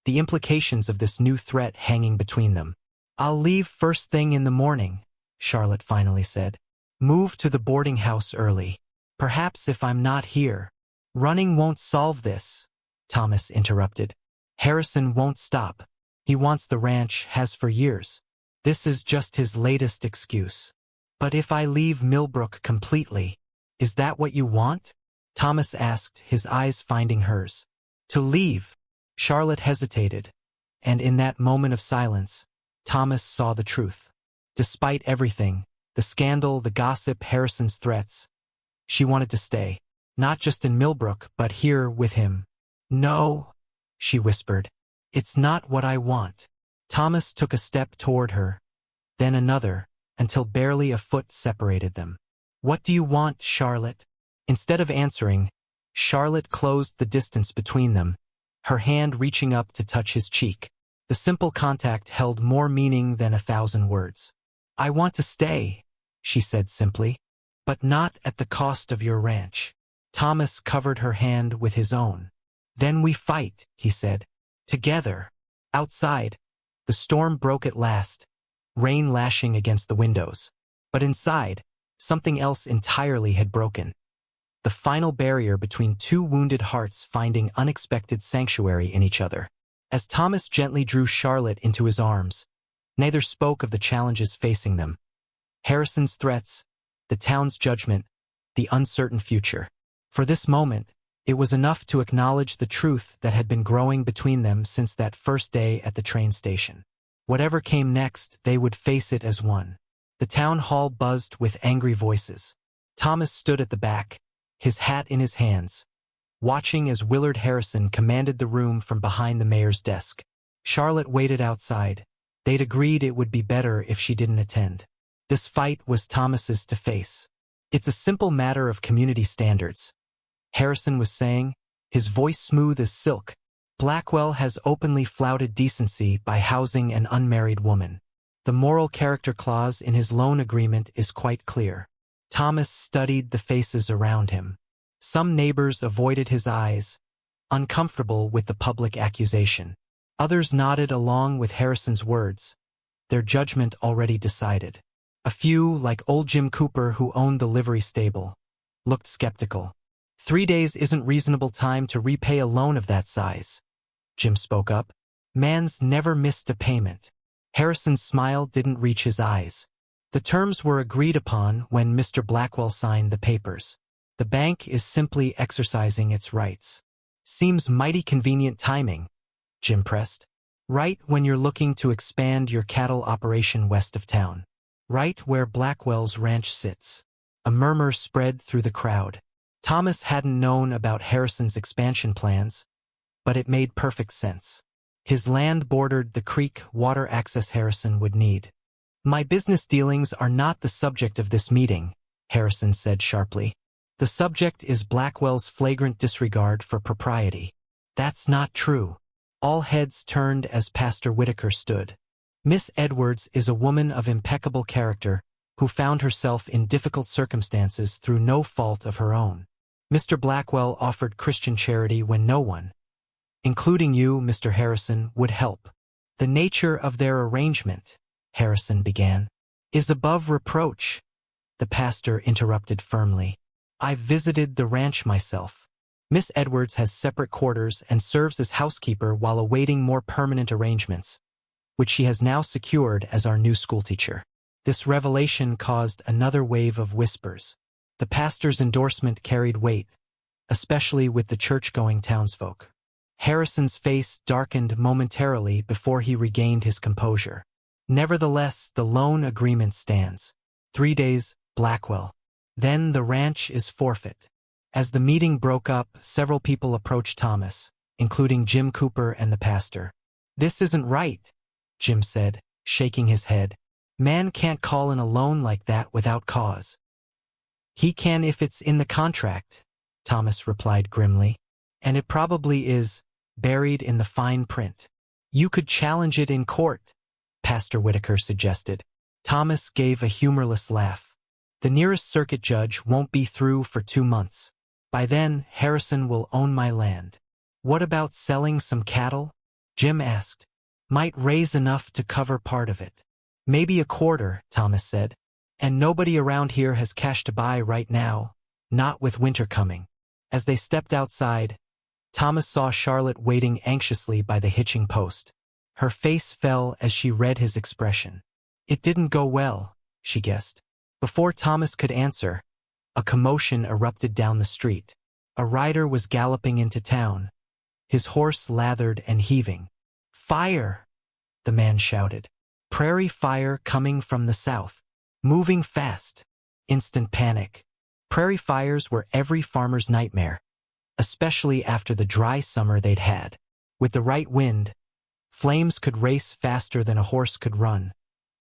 the implications of this new threat hanging between them. "I'll leave first thing in the morning," Charlotte finally said. "Move to the boarding house early. Perhaps if I'm not here." "Running won't solve this," Thomas interrupted. "Harrison won't stop. He wants the ranch, has for years. This is just his latest excuse." "But if I leave Millbrook completely, is that what you want?" Thomas asked, his eyes finding hers. "To leave?" Charlotte hesitated, and in that moment of silence, Thomas saw the truth. Despite everything, the scandal, the gossip, Harrison's threats, she wanted to stay, not just in Millbrook, but here with him. "No," she whispered. "It's not what I want." Thomas took a step toward her, then another, until barely a foot separated them. "What do you want, Charlotte?" Instead of answering, Charlotte closed the distance between them, her hand reaching up to touch his cheek. The simple contact held more meaning than 1,000 words. "I want to stay," she said simply, "but not at the cost of your ranch." Thomas covered her hand with his own. "Then we fight," he said. "Together." Outside, the storm broke at last, rain lashing against the windows. But inside, something else entirely had broken. The final barrier between two wounded hearts finding unexpected sanctuary in each other. As Thomas gently drew Charlotte into his arms, neither spoke of the challenges facing them. Harrison's threats, the town's judgment, the uncertain future. For this moment, it was enough to acknowledge the truth that had been growing between them since that first day at the train station. Whatever came next, they would face it as one. The town hall buzzed with angry voices. Thomas stood at the back, his hat in his hands, watching as Willard Harrison commanded the room from behind the mayor's desk. Charlotte waited outside. They'd agreed it would be better if she didn't attend. This fight was Thomas's to face. "It's a simple matter of community standards," Harrison was saying, his voice smooth as silk. "Blackwell has openly flouted decency by housing an unmarried woman. The moral character clause in his loan agreement is quite clear." Thomas studied the faces around him. Some neighbors avoided his eyes, uncomfortable with the public accusation. Others nodded along with Harrison's words, their judgment already decided. A few, like old Jim Cooper who owned the livery stable, looked skeptical. 3 days isn't reasonable time to repay a loan of that size," Jim spoke up. "Man's never missed a payment." Harrison's smile didn't reach his eyes. "The terms were agreed upon when Mr. Blackwell signed the papers. The bank is simply exercising its rights." "Seems mighty convenient timing," Jim pressed. "Right when you're looking to expand your cattle operation west of town. Right where Blackwell's ranch sits." A murmur spread through the crowd. Thomas hadn't known about Harrison's expansion plans, but it made perfect sense. His land bordered the creek water access Harrison would need. My business dealings are not the subject of this meeting, Harrison said sharply. The subject is Blackwell's flagrant disregard for propriety. That's not true. All heads turned as Pastor Whitaker stood. Miss Edwards is a woman of impeccable character who found herself in difficult circumstances through no fault of her own. Mr. Blackwell offered Christian charity when no one, including you, Mr. Harrison, would help. The nature of their arrangement, Harrison began, is above reproach, the pastor interrupted firmly. I've visited the ranch myself. Miss Edwards has separate quarters and serves as housekeeper while awaiting more permanent arrangements, which she has now secured as our new schoolteacher. This revelation caused another wave of whispers. The pastor's endorsement carried weight, especially with the church-going townsfolk. Harrison's face darkened momentarily before he regained his composure. Nevertheless, the loan agreement stands. 3 days, Blackwell. Then the ranch is forfeit. As the meeting broke up, several people approached Thomas, including Jim Cooper and the pastor. This isn't right, Jim said, shaking his head. Man can't call in a loan like that without cause. He can if it's in the contract, Thomas replied grimly. And it probably is, buried in the fine print. You could challenge it in court, Pastor Whitaker suggested. Thomas gave a humorless laugh. The nearest circuit judge won't be through for 2 months. By then, Harrison will own my land. What about selling some cattle? Jim asked. Might raise enough to cover part of it. Maybe a quarter, Thomas said. And nobody around here has cash to buy right now, not with winter coming. As they stepped outside, Thomas saw Charlotte waiting anxiously by the hitching post. Her face fell as she read his expression. It didn't go well, she guessed. Before Thomas could answer, a commotion erupted down the street. A rider was galloping into town, his horse lathered and heaving. Fire! The man shouted. Prairie fire coming from the south. Moving fast. Instant panic. Prairie fires were every farmer's nightmare, especially after the dry summer they'd had. With the right wind, flames could race faster than a horse could run,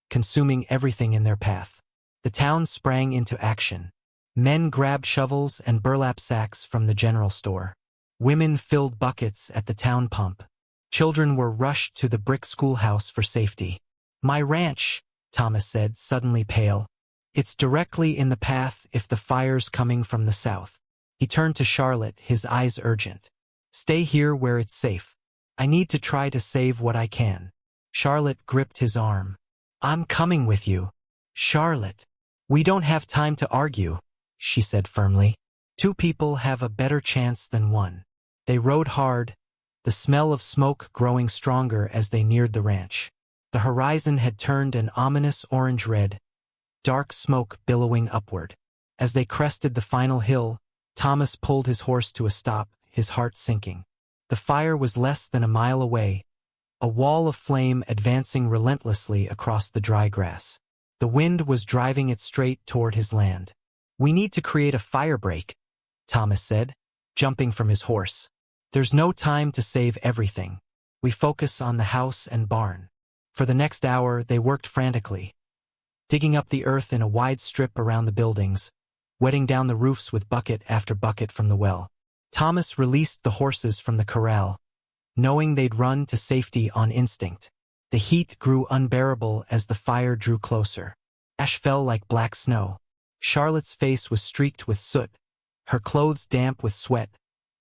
consuming everything in their path. The town sprang into action. Men grabbed shovels and burlap sacks from the general store. Women filled buckets at the town pump. Children were rushed to the brick schoolhouse for safety. My ranch, Thomas said, suddenly pale. It's directly in the path if the fire's coming from the south. He turned to Charlotte, his eyes urgent. Stay here where it's safe. I need to try to save what I can. Charlotte gripped his arm. I'm coming with you. Charlotte. We don't have time to argue, she said firmly. 2 people have a better chance than 1. They rode hard, the smell of smoke growing stronger as they neared the ranch. The horizon had turned an ominous orange-red, dark smoke billowing upward. As they crested the final hill, Thomas pulled his horse to a stop, his heart sinking. The fire was less than a mile away, a wall of flame advancing relentlessly across the dry grass. The wind was driving it straight toward his land. We need to create a fire break, Thomas said, jumping from his horse. There's no time to save everything. We focus on the house and barn. For the next hour, they worked frantically, digging up the earth in a wide strip around the buildings, wetting down the roofs with bucket after bucket from the well. Thomas released the horses from the corral, knowing they'd run to safety on instinct. The heat grew unbearable as the fire drew closer. Ash fell like black snow. Charlotte's face was streaked with soot, her clothes damp with sweat,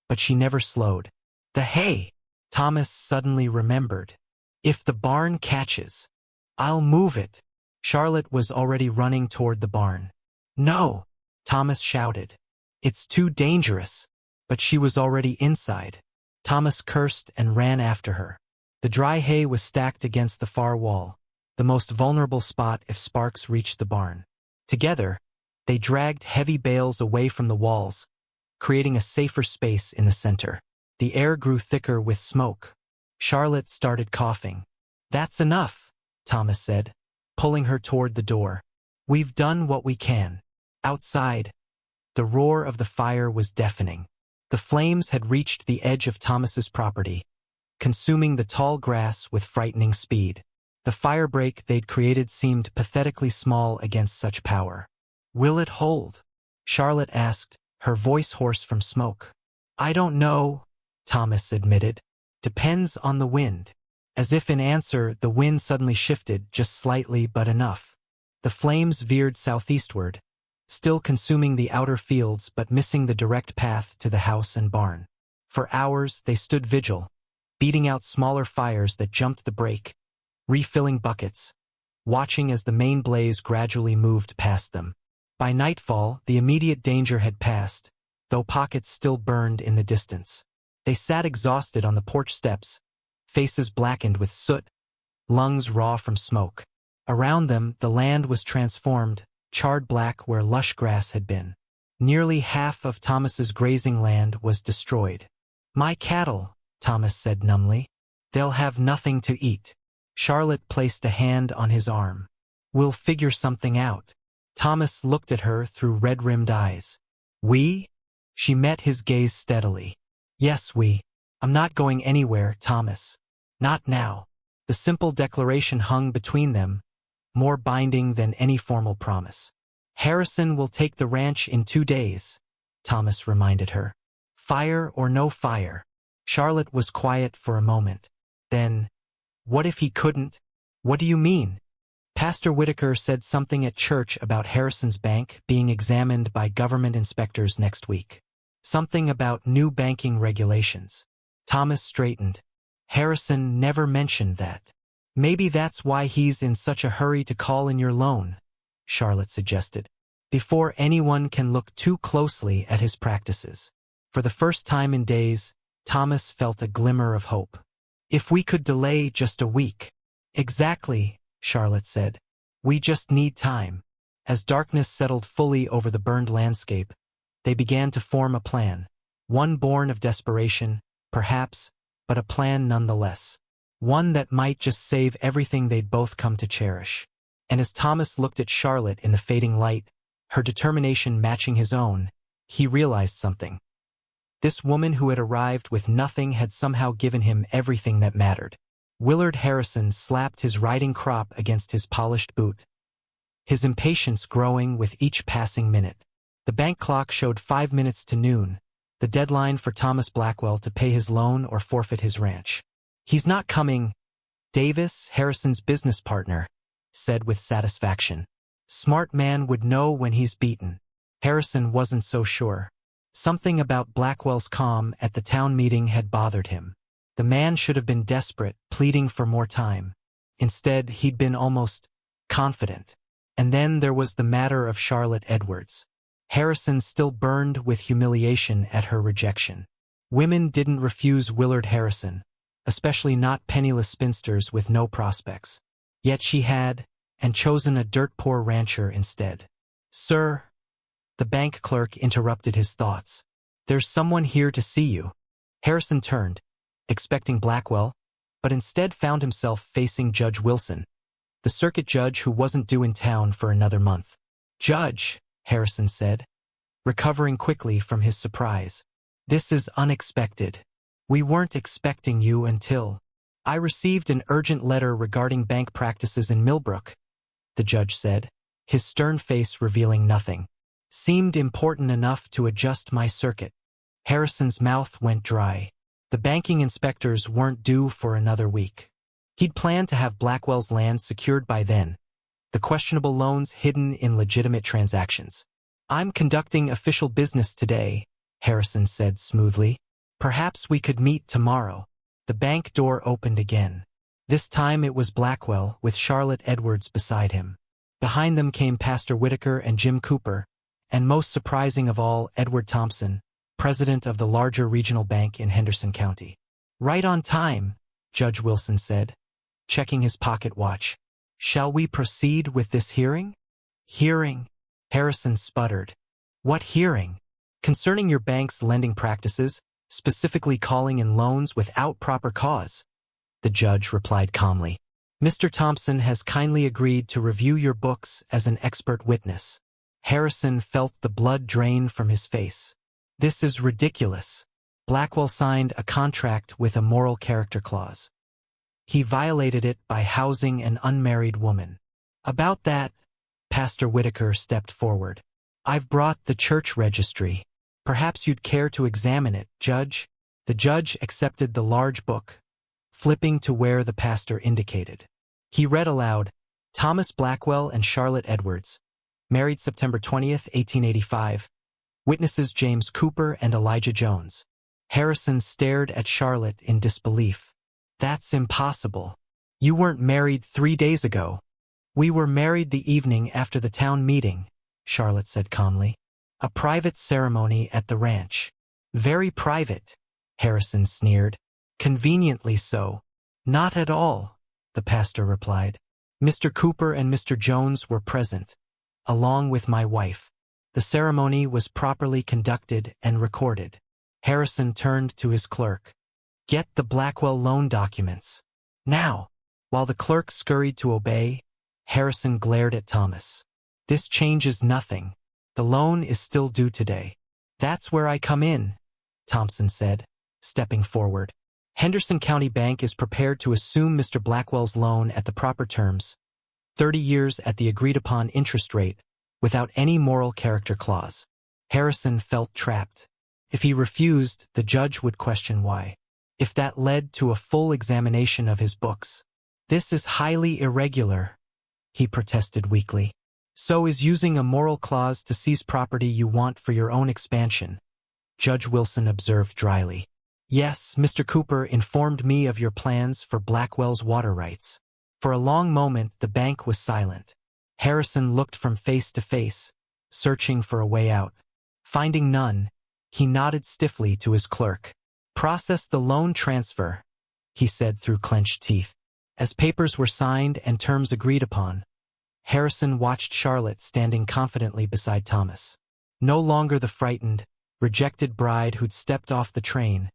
but she never slowed. The hay! Thomas suddenly remembered. If the barn catches, I'll move it. Charlotte was already running toward the barn. No, Thomas shouted. It's too dangerous. But she was already inside. Thomas cursed and ran after her. The dry hay was stacked against the far wall, the most vulnerable spot if sparks reached the barn. Together, they dragged heavy bales away from the walls, creating a safer space in the center. The air grew thicker with smoke. Charlotte started coughing. That's enough, Thomas said, pulling her toward the door. We've done what we can. Outside, the roar of the fire was deafening. The flames had reached the edge of Thomas's property, consuming the tall grass with frightening speed. The firebreak they'd created seemed pathetically small against such power. "Will it hold?" Charlotte asked, her voice hoarse from smoke. "I don't know," Thomas admitted. "Depends on the wind." As if in answer, the wind suddenly shifted, just slightly but enough. The flames veered southeastward, still consuming the outer fields but missing the direct path to the house and barn. For hours they stood vigil, beating out smaller fires that jumped the break, refilling buckets, watching as the main blaze gradually moved past them. By nightfall, the immediate danger had passed, though pockets still burned in the distance. They sat exhausted on the porch steps, faces blackened with soot, lungs raw from smoke. Around them, the land was transformed, charred black where lush grass had been. Nearly half of Thomas's grazing land was destroyed. "My cattle," Thomas said numbly. "They'll have nothing to eat." Charlotte placed a hand on his arm. "We'll figure something out." Thomas looked at her through red-rimmed eyes. "We?" She met his gaze steadily. "Yes, we. I'm not going anywhere, Thomas. Not now." The simple declaration hung between them, more binding than any formal promise. "Harrison will take the ranch in 2 days," Thomas reminded her. "Fire or no fire." Charlotte was quiet for a moment. Then, "What if he couldn't?" "What do you mean?" "Pastor Whitaker said something at church about Harrison's bank being examined by government inspectors next week. Something about new banking regulations." Thomas straightened. "Harrison never mentioned that." "Maybe that's why he's in such a hurry to call in your loan," Charlotte suggested, "before anyone can look too closely at his practices." For the first time in days, Thomas felt a glimmer of hope. "If we could delay just a week." "Exactly," Charlotte said. "We just need time." As darkness settled fully over the burned landscape, they began to form a plan. One born of desperation, perhaps, but a plan nonetheless. One that might just save everything they'd both come to cherish. And as Thomas looked at Charlotte in the fading light, her determination matching his own, he realized something. This woman who had arrived with nothing had somehow given him everything that mattered. Willard Harrison slapped his riding crop against his polished boot, his impatience growing with each passing minute. The bank clock showed 5 minutes to noon, the deadline for Thomas Blackwell to pay his loan or forfeit his ranch. "He's not coming," Davis, Harrison's business partner, said with satisfaction. "Smart man would know when he's beaten." Harrison wasn't so sure. Something about Blackwell's calm at the town meeting had bothered him. The man should have been desperate, pleading for more time. Instead, he'd been almost confident. And then there was the matter of Charlotte Edwards. Harrison still burned with humiliation at her rejection. Women didn't refuse Willard Harrison, especially not penniless spinsters with no prospects. Yet she had, and chosen a dirt-poor rancher instead. "Sir," the bank clerk interrupted his thoughts. "There's someone here to see you." Harrison turned, expecting Blackwell, but instead found himself facing Judge Wilson, the circuit judge who wasn't due in town for another month. "Judge," Harrison said, recovering quickly from his surprise. "This is unexpected. We weren't expecting you until I received an urgent letter regarding bank practices in Millbrook," the judge said, his stern face revealing nothing. "Seemed important enough to adjust my circuit." Harrison's mouth went dry. The banking inspectors weren't due for another week. He'd planned to have Blackwell's land secured by then, the questionable loans hidden in legitimate transactions. "I'm conducting official business today," Harrison said smoothly. "Perhaps we could meet tomorrow." The bank door opened again. This time it was Blackwell, with Charlotte Edwards beside him. Behind them came Pastor Whitaker and Jim Cooper, and most surprising of all, Edward Thompson, president of the larger regional bank in Henderson County. "Right on time," Judge Wilson said, checking his pocket watch. "Shall we proceed with this hearing?" "Hearing?" Harrison sputtered. "What hearing?" "Concerning your bank's lending practices, specifically calling in loans without proper cause," the judge replied calmly. "Mr. Thompson has kindly agreed to review your books as an expert witness." Harrison felt the blood drain from his face. "This is ridiculous." Blackwell signed a contract with a moral character clause. He violated it by housing an unmarried woman. About that, Pastor Whitaker stepped forward. I've brought the church registry. Perhaps you'd care to examine it, Judge? The judge accepted the large book, flipping to where the pastor indicated. He read aloud, Thomas Blackwell and Charlotte Edwards, married September 20th, 1885. Witnesses James Cooper and Elijah Jones. Harrison stared at Charlotte in disbelief. That's impossible. You weren't married 3 days ago. We were married the evening after the town meeting, Charlotte said calmly. A private ceremony at the ranch. Very private, Harrison sneered. Conveniently so. Not at all, the pastor replied. Mr. Cooper and Mr. Jones were present, along with my wife. The ceremony was properly conducted and recorded. Harrison turned to his clerk. Get the Blackwell loan documents. Now. While the clerk scurried to obey, Harrison glared at Thomas. This changes nothing. The loan is still due today. That's where I come in, Thompson said, stepping forward. Henderson County Bank is prepared to assume Mr. Blackwell's loan at the proper terms, 30 years at the agreed-upon interest rate, without any moral character clause. Harrison felt trapped. If he refused, the judge would question why. If that led to a full examination of his books. This is highly irregular, he protested weakly. So is using a moral clause to seize property you want for your own expansion, Judge Wilson observed dryly. Yes, Mr. Cooper informed me of your plans for Blackwell's water rights. For a long moment, the bank was silent. Harrison looked from face to face, searching for a way out. Finding none, he nodded stiffly to his clerk. Process the loan transfer, he said through clenched teeth. As papers were signed and terms agreed upon, Harrison watched Charlotte standing confidently beside Thomas. No longer the frightened, rejected bride who'd stepped off the train,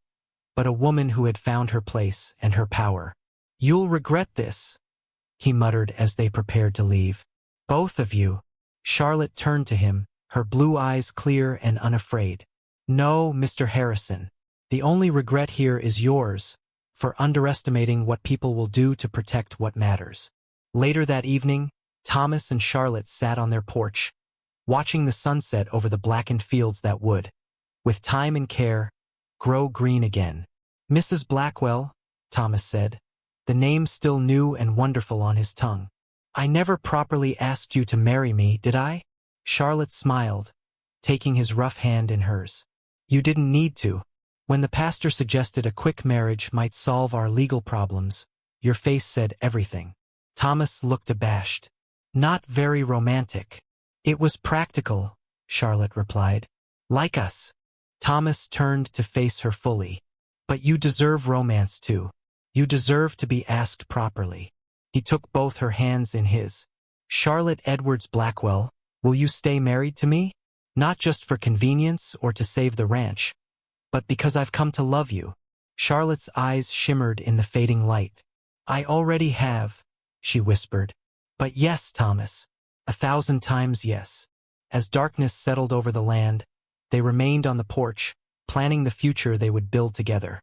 but a woman who had found her place and her power. You'll regret this, he muttered as they prepared to leave. Both of you. Charlotte turned to him, her blue eyes clear and unafraid. No, Mr. Harrison. The only regret here is yours, for underestimating what people will do to protect what matters. Later that evening, Thomas and Charlotte sat on their porch, watching the sunset over the blackened fields that would, with time and care, grow green again. Mrs. Blackwell, Thomas said, the name still new and wonderful on his tongue. I never properly asked you to marry me, did I? Charlotte smiled, taking his rough hand in hers. You didn't need to. When the pastor suggested a quick marriage might solve our legal problems, your face said everything. Thomas looked abashed. Not very romantic. It was practical, Charlotte replied. Like us. Thomas turned to face her fully. But you deserve romance too. You deserve to be asked properly. He took both her hands in his. Charlotte Edwards Blackwell, will you stay married to me? Not just for convenience or to save the ranch, but because I've come to love you. Charlotte's eyes shimmered in the fading light. I already have, she whispered. But yes, Thomas, 1,000 times yes. As darkness settled over the land, they remained on the porch, planning the future they would build together.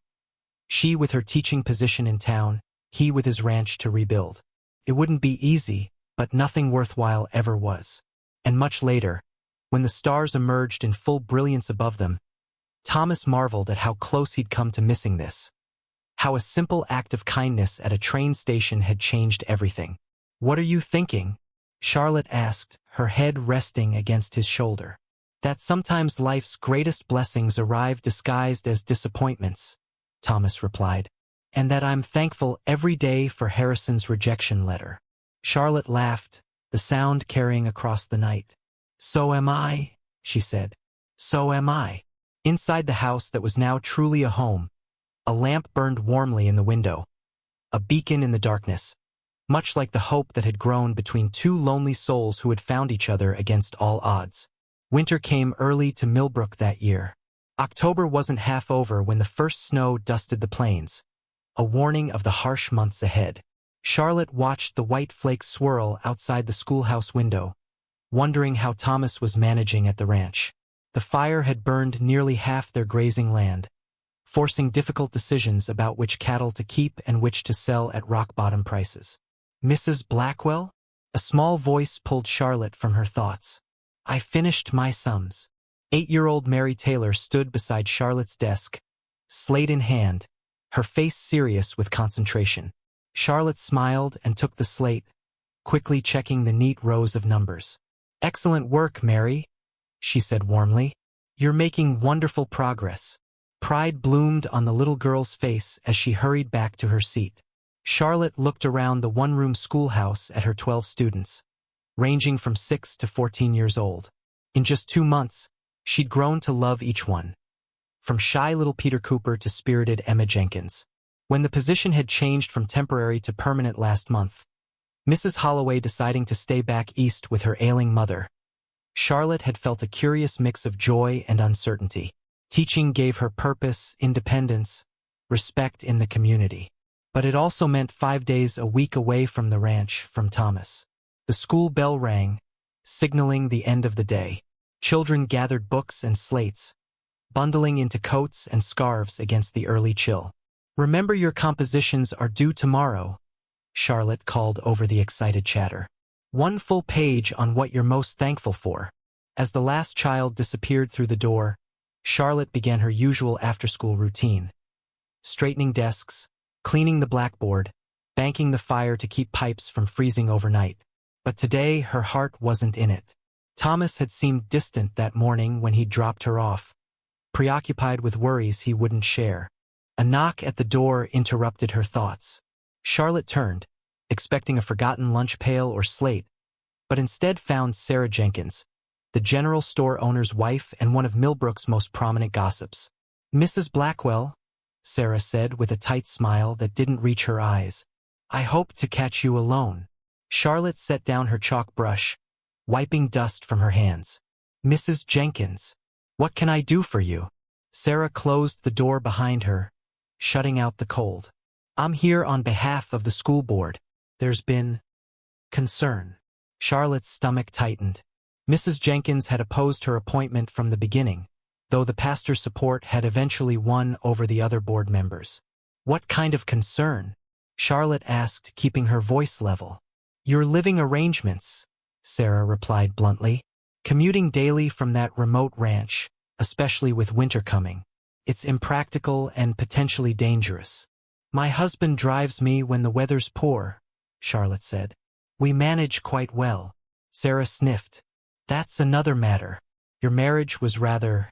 She with her teaching position in town, he with his ranch to rebuild. It wouldn't be easy, but nothing worthwhile ever was. And much later, when the stars emerged in full brilliance above them, Thomas marveled at how close he'd come to missing this. How a simple act of kindness at a train station had changed everything. What are you thinking? Charlotte asked, her head resting against his shoulder. That sometimes life's greatest blessings arrive disguised as disappointments, Thomas replied. And that I'm thankful every day for Harrison's rejection letter. Charlotte laughed, the sound carrying across the night. So am I, she said. So am I. Inside the house that was now truly a home, a lamp burned warmly in the window, a beacon in the darkness, much like the hope that had grown between two lonely souls who had found each other against all odds. Winter came early to Millbrook that year. October wasn't half over when the first snow dusted the plains, a warning of the harsh months ahead. Charlotte watched the white flakes swirl outside the schoolhouse window, wondering how Thomas was managing at the ranch. The fire had burned nearly half their grazing land, forcing difficult decisions about which cattle to keep and which to sell at rock-bottom prices. Mrs. Blackwell? A small voice pulled Charlotte from her thoughts. I finished my sums. 8-year-old Mary Taylor stood beside Charlotte's desk, slate in hand, her face serious with concentration. Charlotte smiled and took the slate, quickly checking the neat rows of numbers. Excellent work, Mary, she said warmly. You're making wonderful progress. Pride bloomed on the little girl's face as she hurried back to her seat. Charlotte looked around the one-room schoolhouse at her 12 students, ranging from 6 to 14 years old. In just 2 months, she'd grown to love each one, from shy little Peter Cooper to spirited Emma Jenkins. When the position had changed from temporary to permanent last month, Mrs. Holloway deciding to stay back east with her ailing mother, Charlotte had felt a curious mix of joy and uncertainty. Teaching gave her purpose, independence, respect in the community. But it also meant 5 days a week away from the ranch from Thomas. The school bell rang, signaling the end of the day. Children gathered books and slates, bundling into coats and scarves against the early chill. Remember, your compositions are due tomorrow, Charlotte called over the excited chatter. 1 full page on what you're most thankful for. As the last child disappeared through the door, Charlotte began her usual after-school routine. Straightening desks, cleaning the blackboard, banking the fire to keep pipes from freezing overnight. But today her heart wasn't in it. Thomas had seemed distant that morning when he dropped her off, preoccupied with worries he wouldn't share. A knock at the door interrupted her thoughts. Charlotte turned, expecting a forgotten lunch pail or slate, but instead found Sarah Jenkins, the general store owner's wife and one of Millbrook's most prominent gossips. Mrs. Blackwell, Sarah said with a tight smile that didn't reach her eyes. I hope to catch you alone. Charlotte set down her chalk brush, wiping dust from her hands. Mrs. Jenkins, what can I do for you? Sarah closed the door behind her, shutting out the cold. I'm here on behalf of the school board. There's been concern. Charlotte's stomach tightened. Mrs. Jenkins had opposed her appointment from the beginning, though the pastor's support had eventually won over the other board members. What kind of concern? Charlotte asked, keeping her voice level. Your living arrangements, Sarah replied bluntly. Commuting daily from that remote ranch, especially with winter coming. It's impractical and potentially dangerous. My husband drives me when the weather's poor, Charlotte said. We manage quite well. Sarah sniffed. That's another matter. Your marriage was rather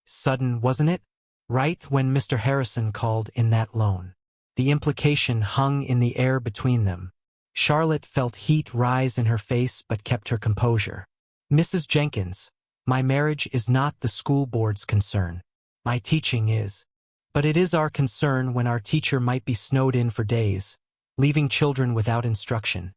sudden, wasn't it? Right when Mr. Harrison called in that loan. The implication hung in the air between them. Charlotte felt heat rise in her face but kept her composure. Mrs. Jenkins, my marriage is not the school board's concern. My teaching is. But it is our concern when our teacher might be snowed in for days, leaving children without instruction,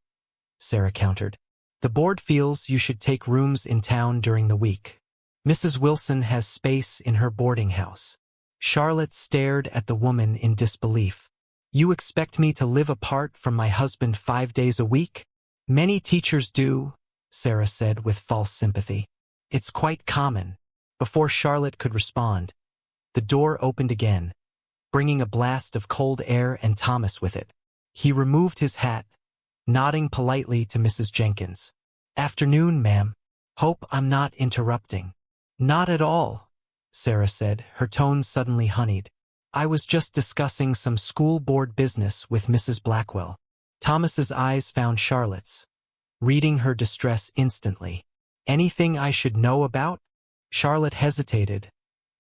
Sarah countered. The board feels you should take rooms in town during the week. Mrs. Wilson has space in her boarding house. Charlotte stared at the woman in disbelief. You expect me to live apart from my husband 5 days a week? Many teachers do, Sarah said with false sympathy. It's quite common. Before Charlotte could respond, the door opened again, bringing a blast of cold air and Thomas with it. He removed his hat, nodding politely to Mrs. Jenkins. Afternoon, ma'am. Hope I'm not interrupting. Not at all, Sarah said, her tone suddenly honeyed. I was just discussing some school board business with Mrs. Blackwell. Thomas's eyes found Charlotte's, reading her distress instantly. Anything I should know about? Charlotte hesitated,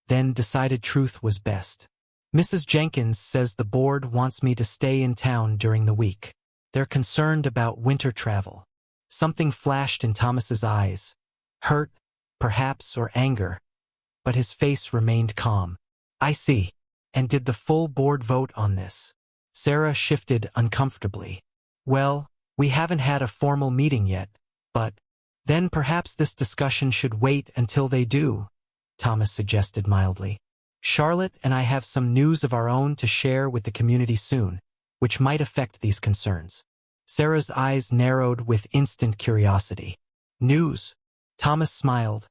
then decided truth was best. Mrs. Jenkins says the board wants me to stay in town during the week. They're concerned about winter travel. Something flashed in Thomas's eyes. Hurt, perhaps, or anger. But his face remained calm. I see. And did the full board vote on this? Sarah shifted uncomfortably. Well, we haven't had a formal meeting yet, but then perhaps this discussion should wait until they do, Thomas suggested mildly. Charlotte and I have some news of our own to share with the community soon, which might affect these concerns. Sarah's eyes narrowed with instant curiosity. News? Thomas smiled,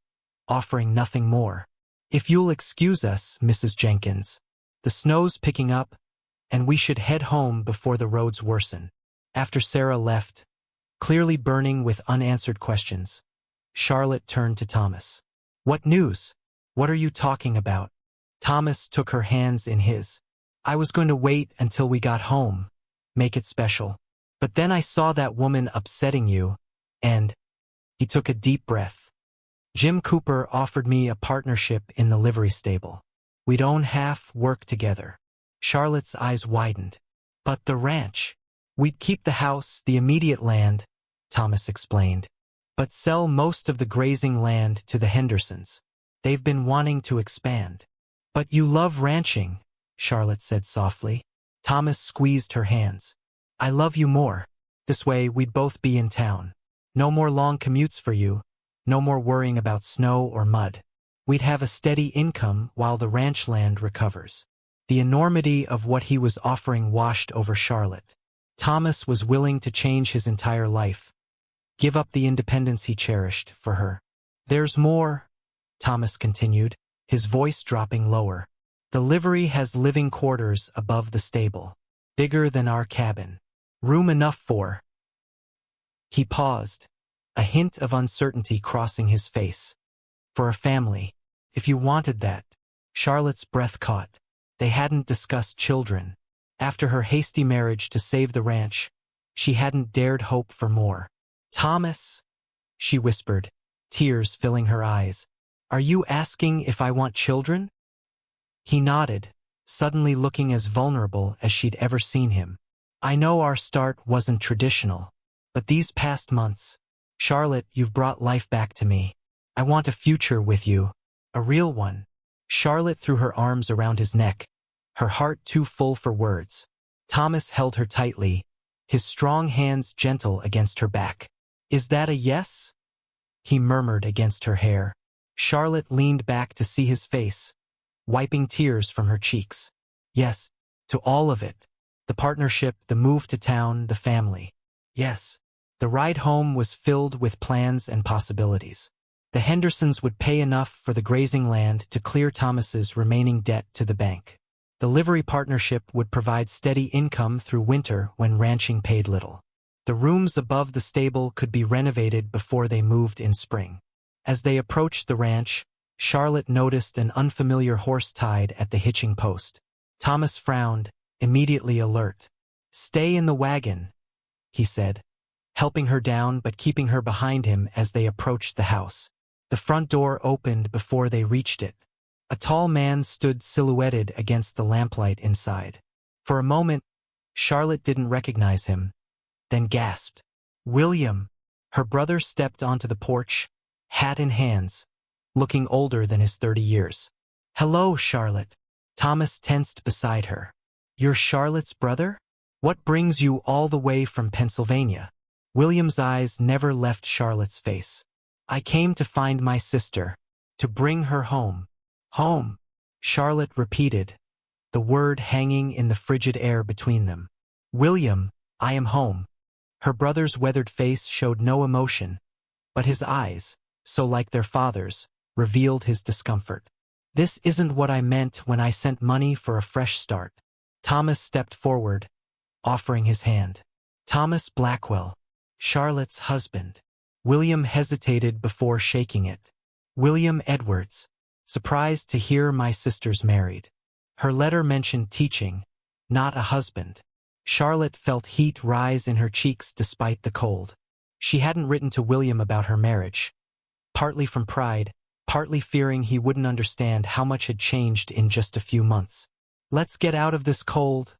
offering nothing more. If you'll excuse us, Mrs. Jenkins, The snow's picking up, and we should head home before the roads worsen. After Sarah left, clearly burning with unanswered questions, Charlotte turned to Thomas. What news? What are you talking about? Thomas took her hands in his. I was going to wait until we got home, make it special. But then I saw that woman upsetting you, and he took a deep breath. Jim Cooper offered me a partnership in the livery stable. We'd own half, work together. Charlotte's eyes widened. But the ranch. We'd keep the house, the immediate land, Thomas explained, but sell most of the grazing land to the Hendersons. They've been wanting to expand. But you love ranching, Charlotte said softly. Thomas squeezed her hands. I love you more. This way we'd both be in town. No more long commutes for you. No more worrying about snow or mud. We'd have a steady income while the ranch land recovers. The enormity of what he was offering washed over Charlotte. Thomas was willing to change his entire life, give up the independence he cherished for her. There's more, Thomas continued, his voice dropping lower. The livery has living quarters above the stable, bigger than our cabin. Room enough for. He paused, a hint of uncertainty crossing his face. For a family, if you wanted that. Charlotte's breath caught. They hadn't discussed children. After her hasty marriage to save the ranch, she hadn't dared hope for more. Thomas, she whispered, tears filling her eyes. Are you asking if I want children? He nodded, suddenly looking as vulnerable as she'd ever seen him. I know our start wasn't traditional, but these past months, Charlotte, you've brought life back to me. I want a future with you, a real one. Charlotte threw her arms around his neck, her heart too full for words. Thomas held her tightly, his strong hands gentle against her back. Is that a yes? He murmured against her hair. Charlotte leaned back to see his face, wiping tears from her cheeks. Yes, to all of it. The partnership, the move to town, the family. Yes. The ride home was filled with plans and possibilities. The Hendersons would pay enough for the grazing land to clear Thomas's remaining debt to the bank. The livery partnership would provide steady income through winter when ranching paid little. The rooms above the stable could be renovated before they moved in spring. As they approached the ranch, Charlotte noticed an unfamiliar horse tied at the hitching post. Thomas frowned, immediately alert. Stay in the wagon, he said, helping her down but keeping her behind him as they approached the house. The front door opened before they reached it. A tall man stood silhouetted against the lamplight inside. For a moment, Charlotte didn't recognize him, then gasped. William! Her brother stepped onto the porch, hat in hands, looking older than his 30 years. Hello, Charlotte. Thomas tensed beside her. You're Charlotte's brother? What brings you all the way from Pennsylvania? William's eyes never left Charlotte's face. I came to find my sister, to bring her home. Home, Charlotte repeated, the word hanging in the frigid air between them. William, I am home. Her brother's weathered face showed no emotion, but his eyes, so like their father's, revealed his discomfort. This isn't what I meant when I sent money for a fresh start. Thomas stepped forward, offering his hand. Thomas Blackwell, Charlotte's husband. William hesitated before shaking it. William Edwards, surprised to hear my sister's married. Her letter mentioned teaching, not a husband. Charlotte felt heat rise in her cheeks despite the cold. She hadn't written to William about her marriage, partly from pride, partly fearing he wouldn't understand how much had changed in just a few months. Let's get out of this cold,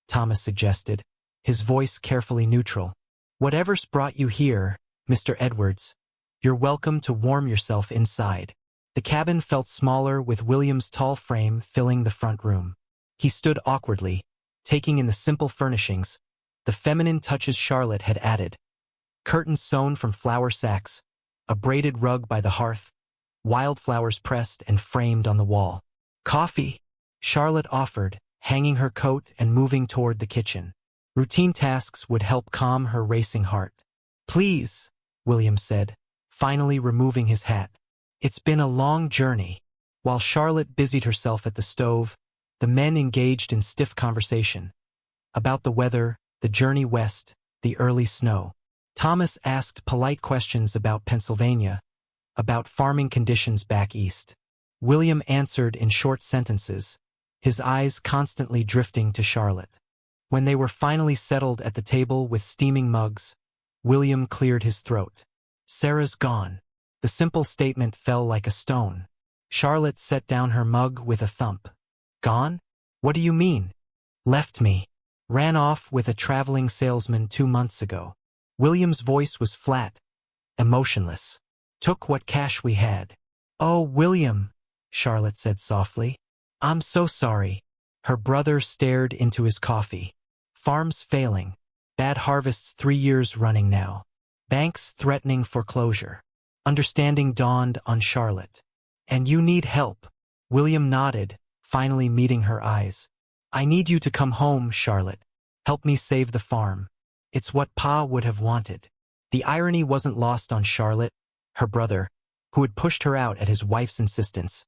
Thomas suggested, his voice carefully neutral. Whatever's brought you here, Mr. Edwards, you're welcome to warm yourself inside. The cabin felt smaller with William's tall frame filling the front room. He stood awkwardly, taking in the simple furnishings, the feminine touches Charlotte had added. Curtains sewn from flour sacks, a braided rug by the hearth, wildflowers pressed and framed on the wall. Coffee, Charlotte offered, hanging her coat and moving toward the kitchen. Routine tasks would help calm her racing heart. Please, William said, finally removing his hat. It's been a long journey. While Charlotte busied herself at the stove, The men engaged in stiff conversation. About the weather, the journey west, the early snow. Thomas asked polite questions about Pennsylvania, about farming conditions back east. William answered in short sentences, his eyes constantly drifting to Charlotte. When they were finally settled at the table with steaming mugs, William cleared his throat. "Sarah's gone." The simple statement fell like a stone. Charlotte set down her mug with a thump. "Gone? What do you mean?" "Left me. Ran off with a traveling salesman 2 months ago." William's voice was flat, emotionless. "Took what cash we had." "Oh, William," Charlotte said softly. "I'm so sorry." Her brother stared into his coffee. "Farm's failing. Bad harvests 3 years running now. Banks threatening foreclosure." Understanding dawned on Charlotte. "And you need help." William nodded, finally meeting her eyes. "I need you to come home, Charlotte. Help me save the farm. It's what Pa would have wanted." The irony wasn't lost on Charlotte, her brother, who had pushed her out at his wife's insistence,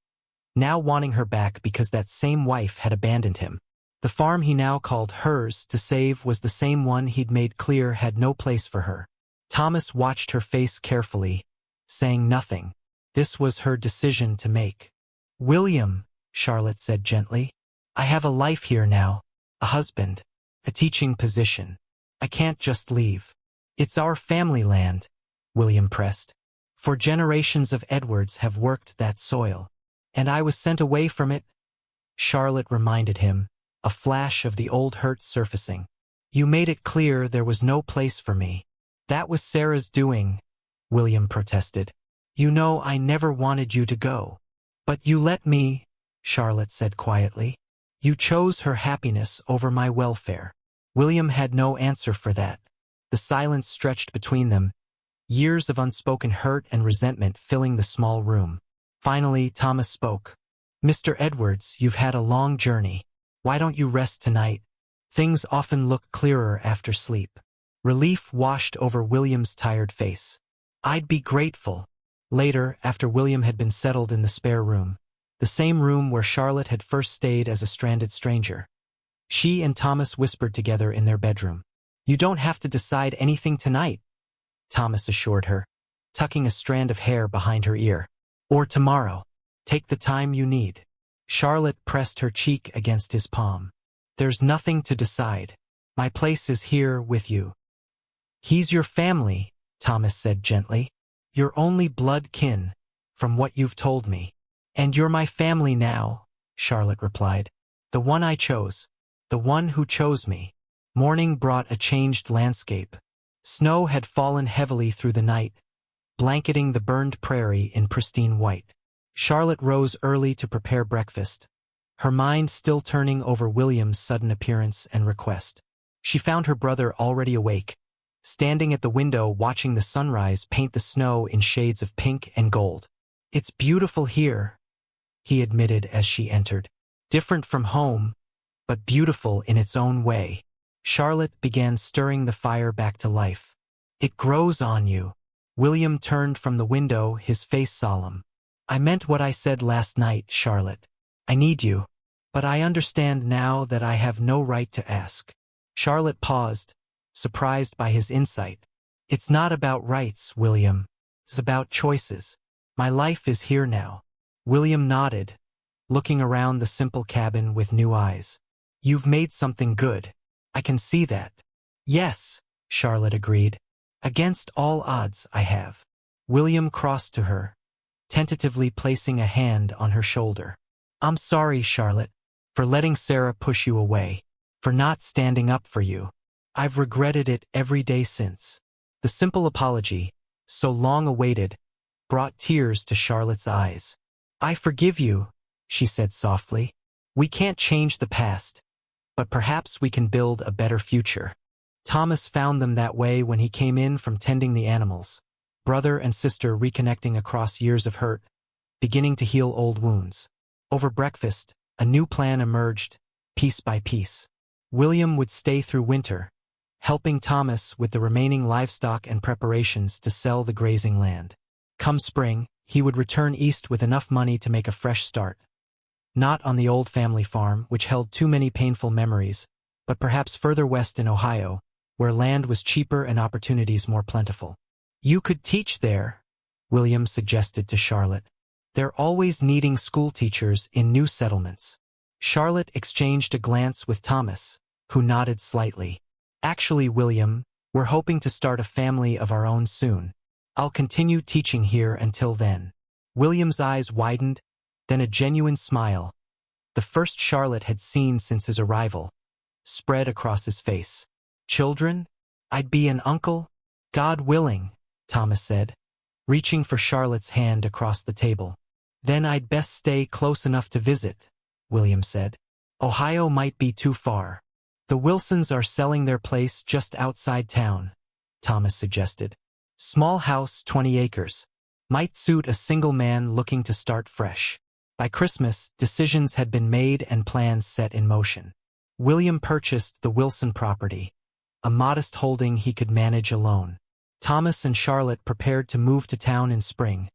now wanting her back because that same wife had abandoned him. The farm he now called hers to save was the same one he'd made clear had no place for her. Thomas watched her face carefully, saying nothing. This was her decision to make. "William," Charlotte said gently, "I have a life here now, a husband, a teaching position. I can't just leave." "It's our family land," William pressed. "For generations of Edwards have worked that soil. And I was sent away from it," Charlotte reminded him, a flash of the old hurt surfacing. "You made it clear there was no place for me." "That was Sarah's doing," William protested. "You know I never wanted you to go." "But you let me," Charlotte said quietly. "You chose her happiness over my welfare." William had no answer for that. The silence stretched between them, years of unspoken hurt and resentment filling the small room. Finally, Thomas spoke. "Mr. Edwards, you've had a long journey. Why don't you rest tonight? Things often look clearer after sleep." Relief washed over William's tired face. "I'd be grateful." Later, after William had been settled in the spare room, the same room where Charlotte had first stayed as a stranded stranger, she and Thomas whispered together in their bedroom. "You don't have to decide anything tonight," Thomas assured her, tucking a strand of hair behind her ear. "Or tomorrow. Take the time you need." Charlotte pressed her cheek against his palm. "There's nothing to decide. My place is here with you." "He's your family," Thomas said gently. "Your only blood kin, from what you've told me." "And you're my family now," Charlotte replied. "The one I chose. The one who chose me." Morning brought a changed landscape. Snow had fallen heavily through the night, blanketing the burned prairie in pristine white. Charlotte rose early to prepare breakfast, her mind still turning over William's sudden appearance and request. She found her brother already awake, standing at the window watching the sunrise paint the snow in shades of pink and gold. "It's beautiful here," he admitted as she entered. "Different from home, but beautiful in its own way." Charlotte began stirring the fire back to life. "It grows on you." William turned from the window, his face solemn. "I meant what I said last night, Charlotte. I need you, but I understand now that I have no right to ask." Charlotte paused, surprised by his insight. "It's not about rights, William. It's about choices. My life is here now." William nodded, looking around the simple cabin with new eyes. "You've made something good. I can see that." "Yes," Charlotte agreed. "Against all odds, I have." William crossed to her, tentatively placing a hand on her shoulder. "I'm sorry, Charlotte, for letting Sarah push you away, for not standing up for you. I've regretted it every day since." The simple apology, so long awaited, brought tears to Charlotte's eyes. "I forgive you," she said softly. "We can't change the past, but perhaps we can build a better future." Thomas found them that way when he came in from tending the animals, brother and sister reconnecting across years of hurt, beginning to heal old wounds. Over breakfast, a new plan emerged, piece by piece. William would stay through winter, helping Thomas with the remaining livestock and preparations to sell the grazing land. Come spring, he would return east with enough money to make a fresh start. Not on the old family farm, which held too many painful memories, but perhaps further west in Ohio, where land was cheaper and opportunities more plentiful. You could teach there, William suggested to Charlotte. They're always needing school teachers in new settlements. Charlotte exchanged a glance with Thomas, who nodded slightly. Actually, William, we're hoping to start a family of our own soon. I'll continue teaching here until then. William's eyes widened, then a genuine smile, the first Charlotte had seen since his arrival, spread across his face. Children? I'd be an uncle? God willing, Thomas said, reaching for Charlotte's hand across the table. Then I'd best stay close enough to visit, William said. Ohio might be too far. The Wilsons are selling their place just outside town, Thomas suggested. Small house, 20 acres. Might suit a single man looking to start fresh. By Christmas, decisions had been made and plans set in motion. William purchased the Wilson property, a modest holding he could manage alone. Thomas and Charlotte prepared to move to town in spring,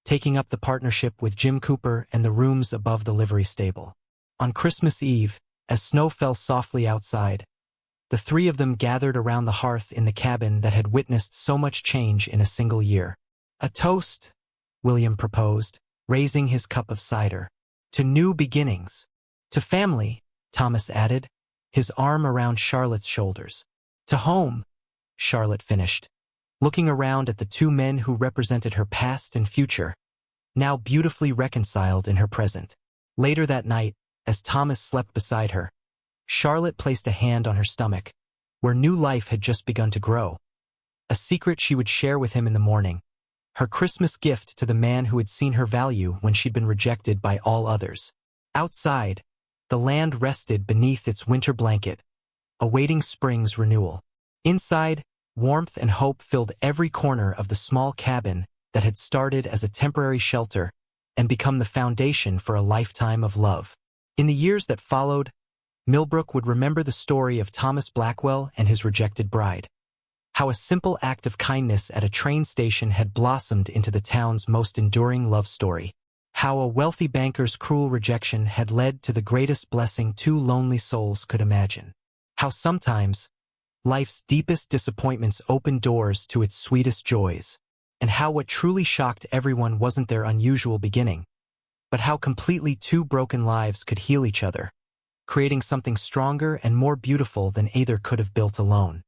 taking up the partnership with Jim Cooper and the rooms above the livery stable. On Christmas Eve, as snow fell softly outside, the three of them gathered around the hearth in the cabin that had witnessed so much change in a single year. A toast, William proposed, raising his cup of cider. To new beginnings. To family, Thomas added, his arm around Charlotte's shoulders. To home, Charlotte finished, looking around at the two men who represented her past and future, now beautifully reconciled in her present. Later that night, as Thomas slept beside her, Charlotte placed a hand on her stomach, where new life had just begun to grow. A secret she would share with him in the morning. Her Christmas gift to the man who had seen her value when she'd been rejected by all others. Outside, the land rested beneath its winter blanket, awaiting spring's renewal. Inside, warmth and hope filled every corner of the small cabin that had started as a temporary shelter and become the foundation for a lifetime of love. In the years that followed, Millbrook would remember the story of Thomas Blackwell and his rejected bride. How a simple act of kindness at a train station had blossomed into the town's most enduring love story. How a wealthy banker's cruel rejection had led to the greatest blessing two lonely souls could imagine. How sometimes, life's deepest disappointments opened doors to its sweetest joys. And how what truly shocked everyone wasn't their unusual beginning, but how completely two broken lives could heal each other, creating something stronger and more beautiful than either could have built alone.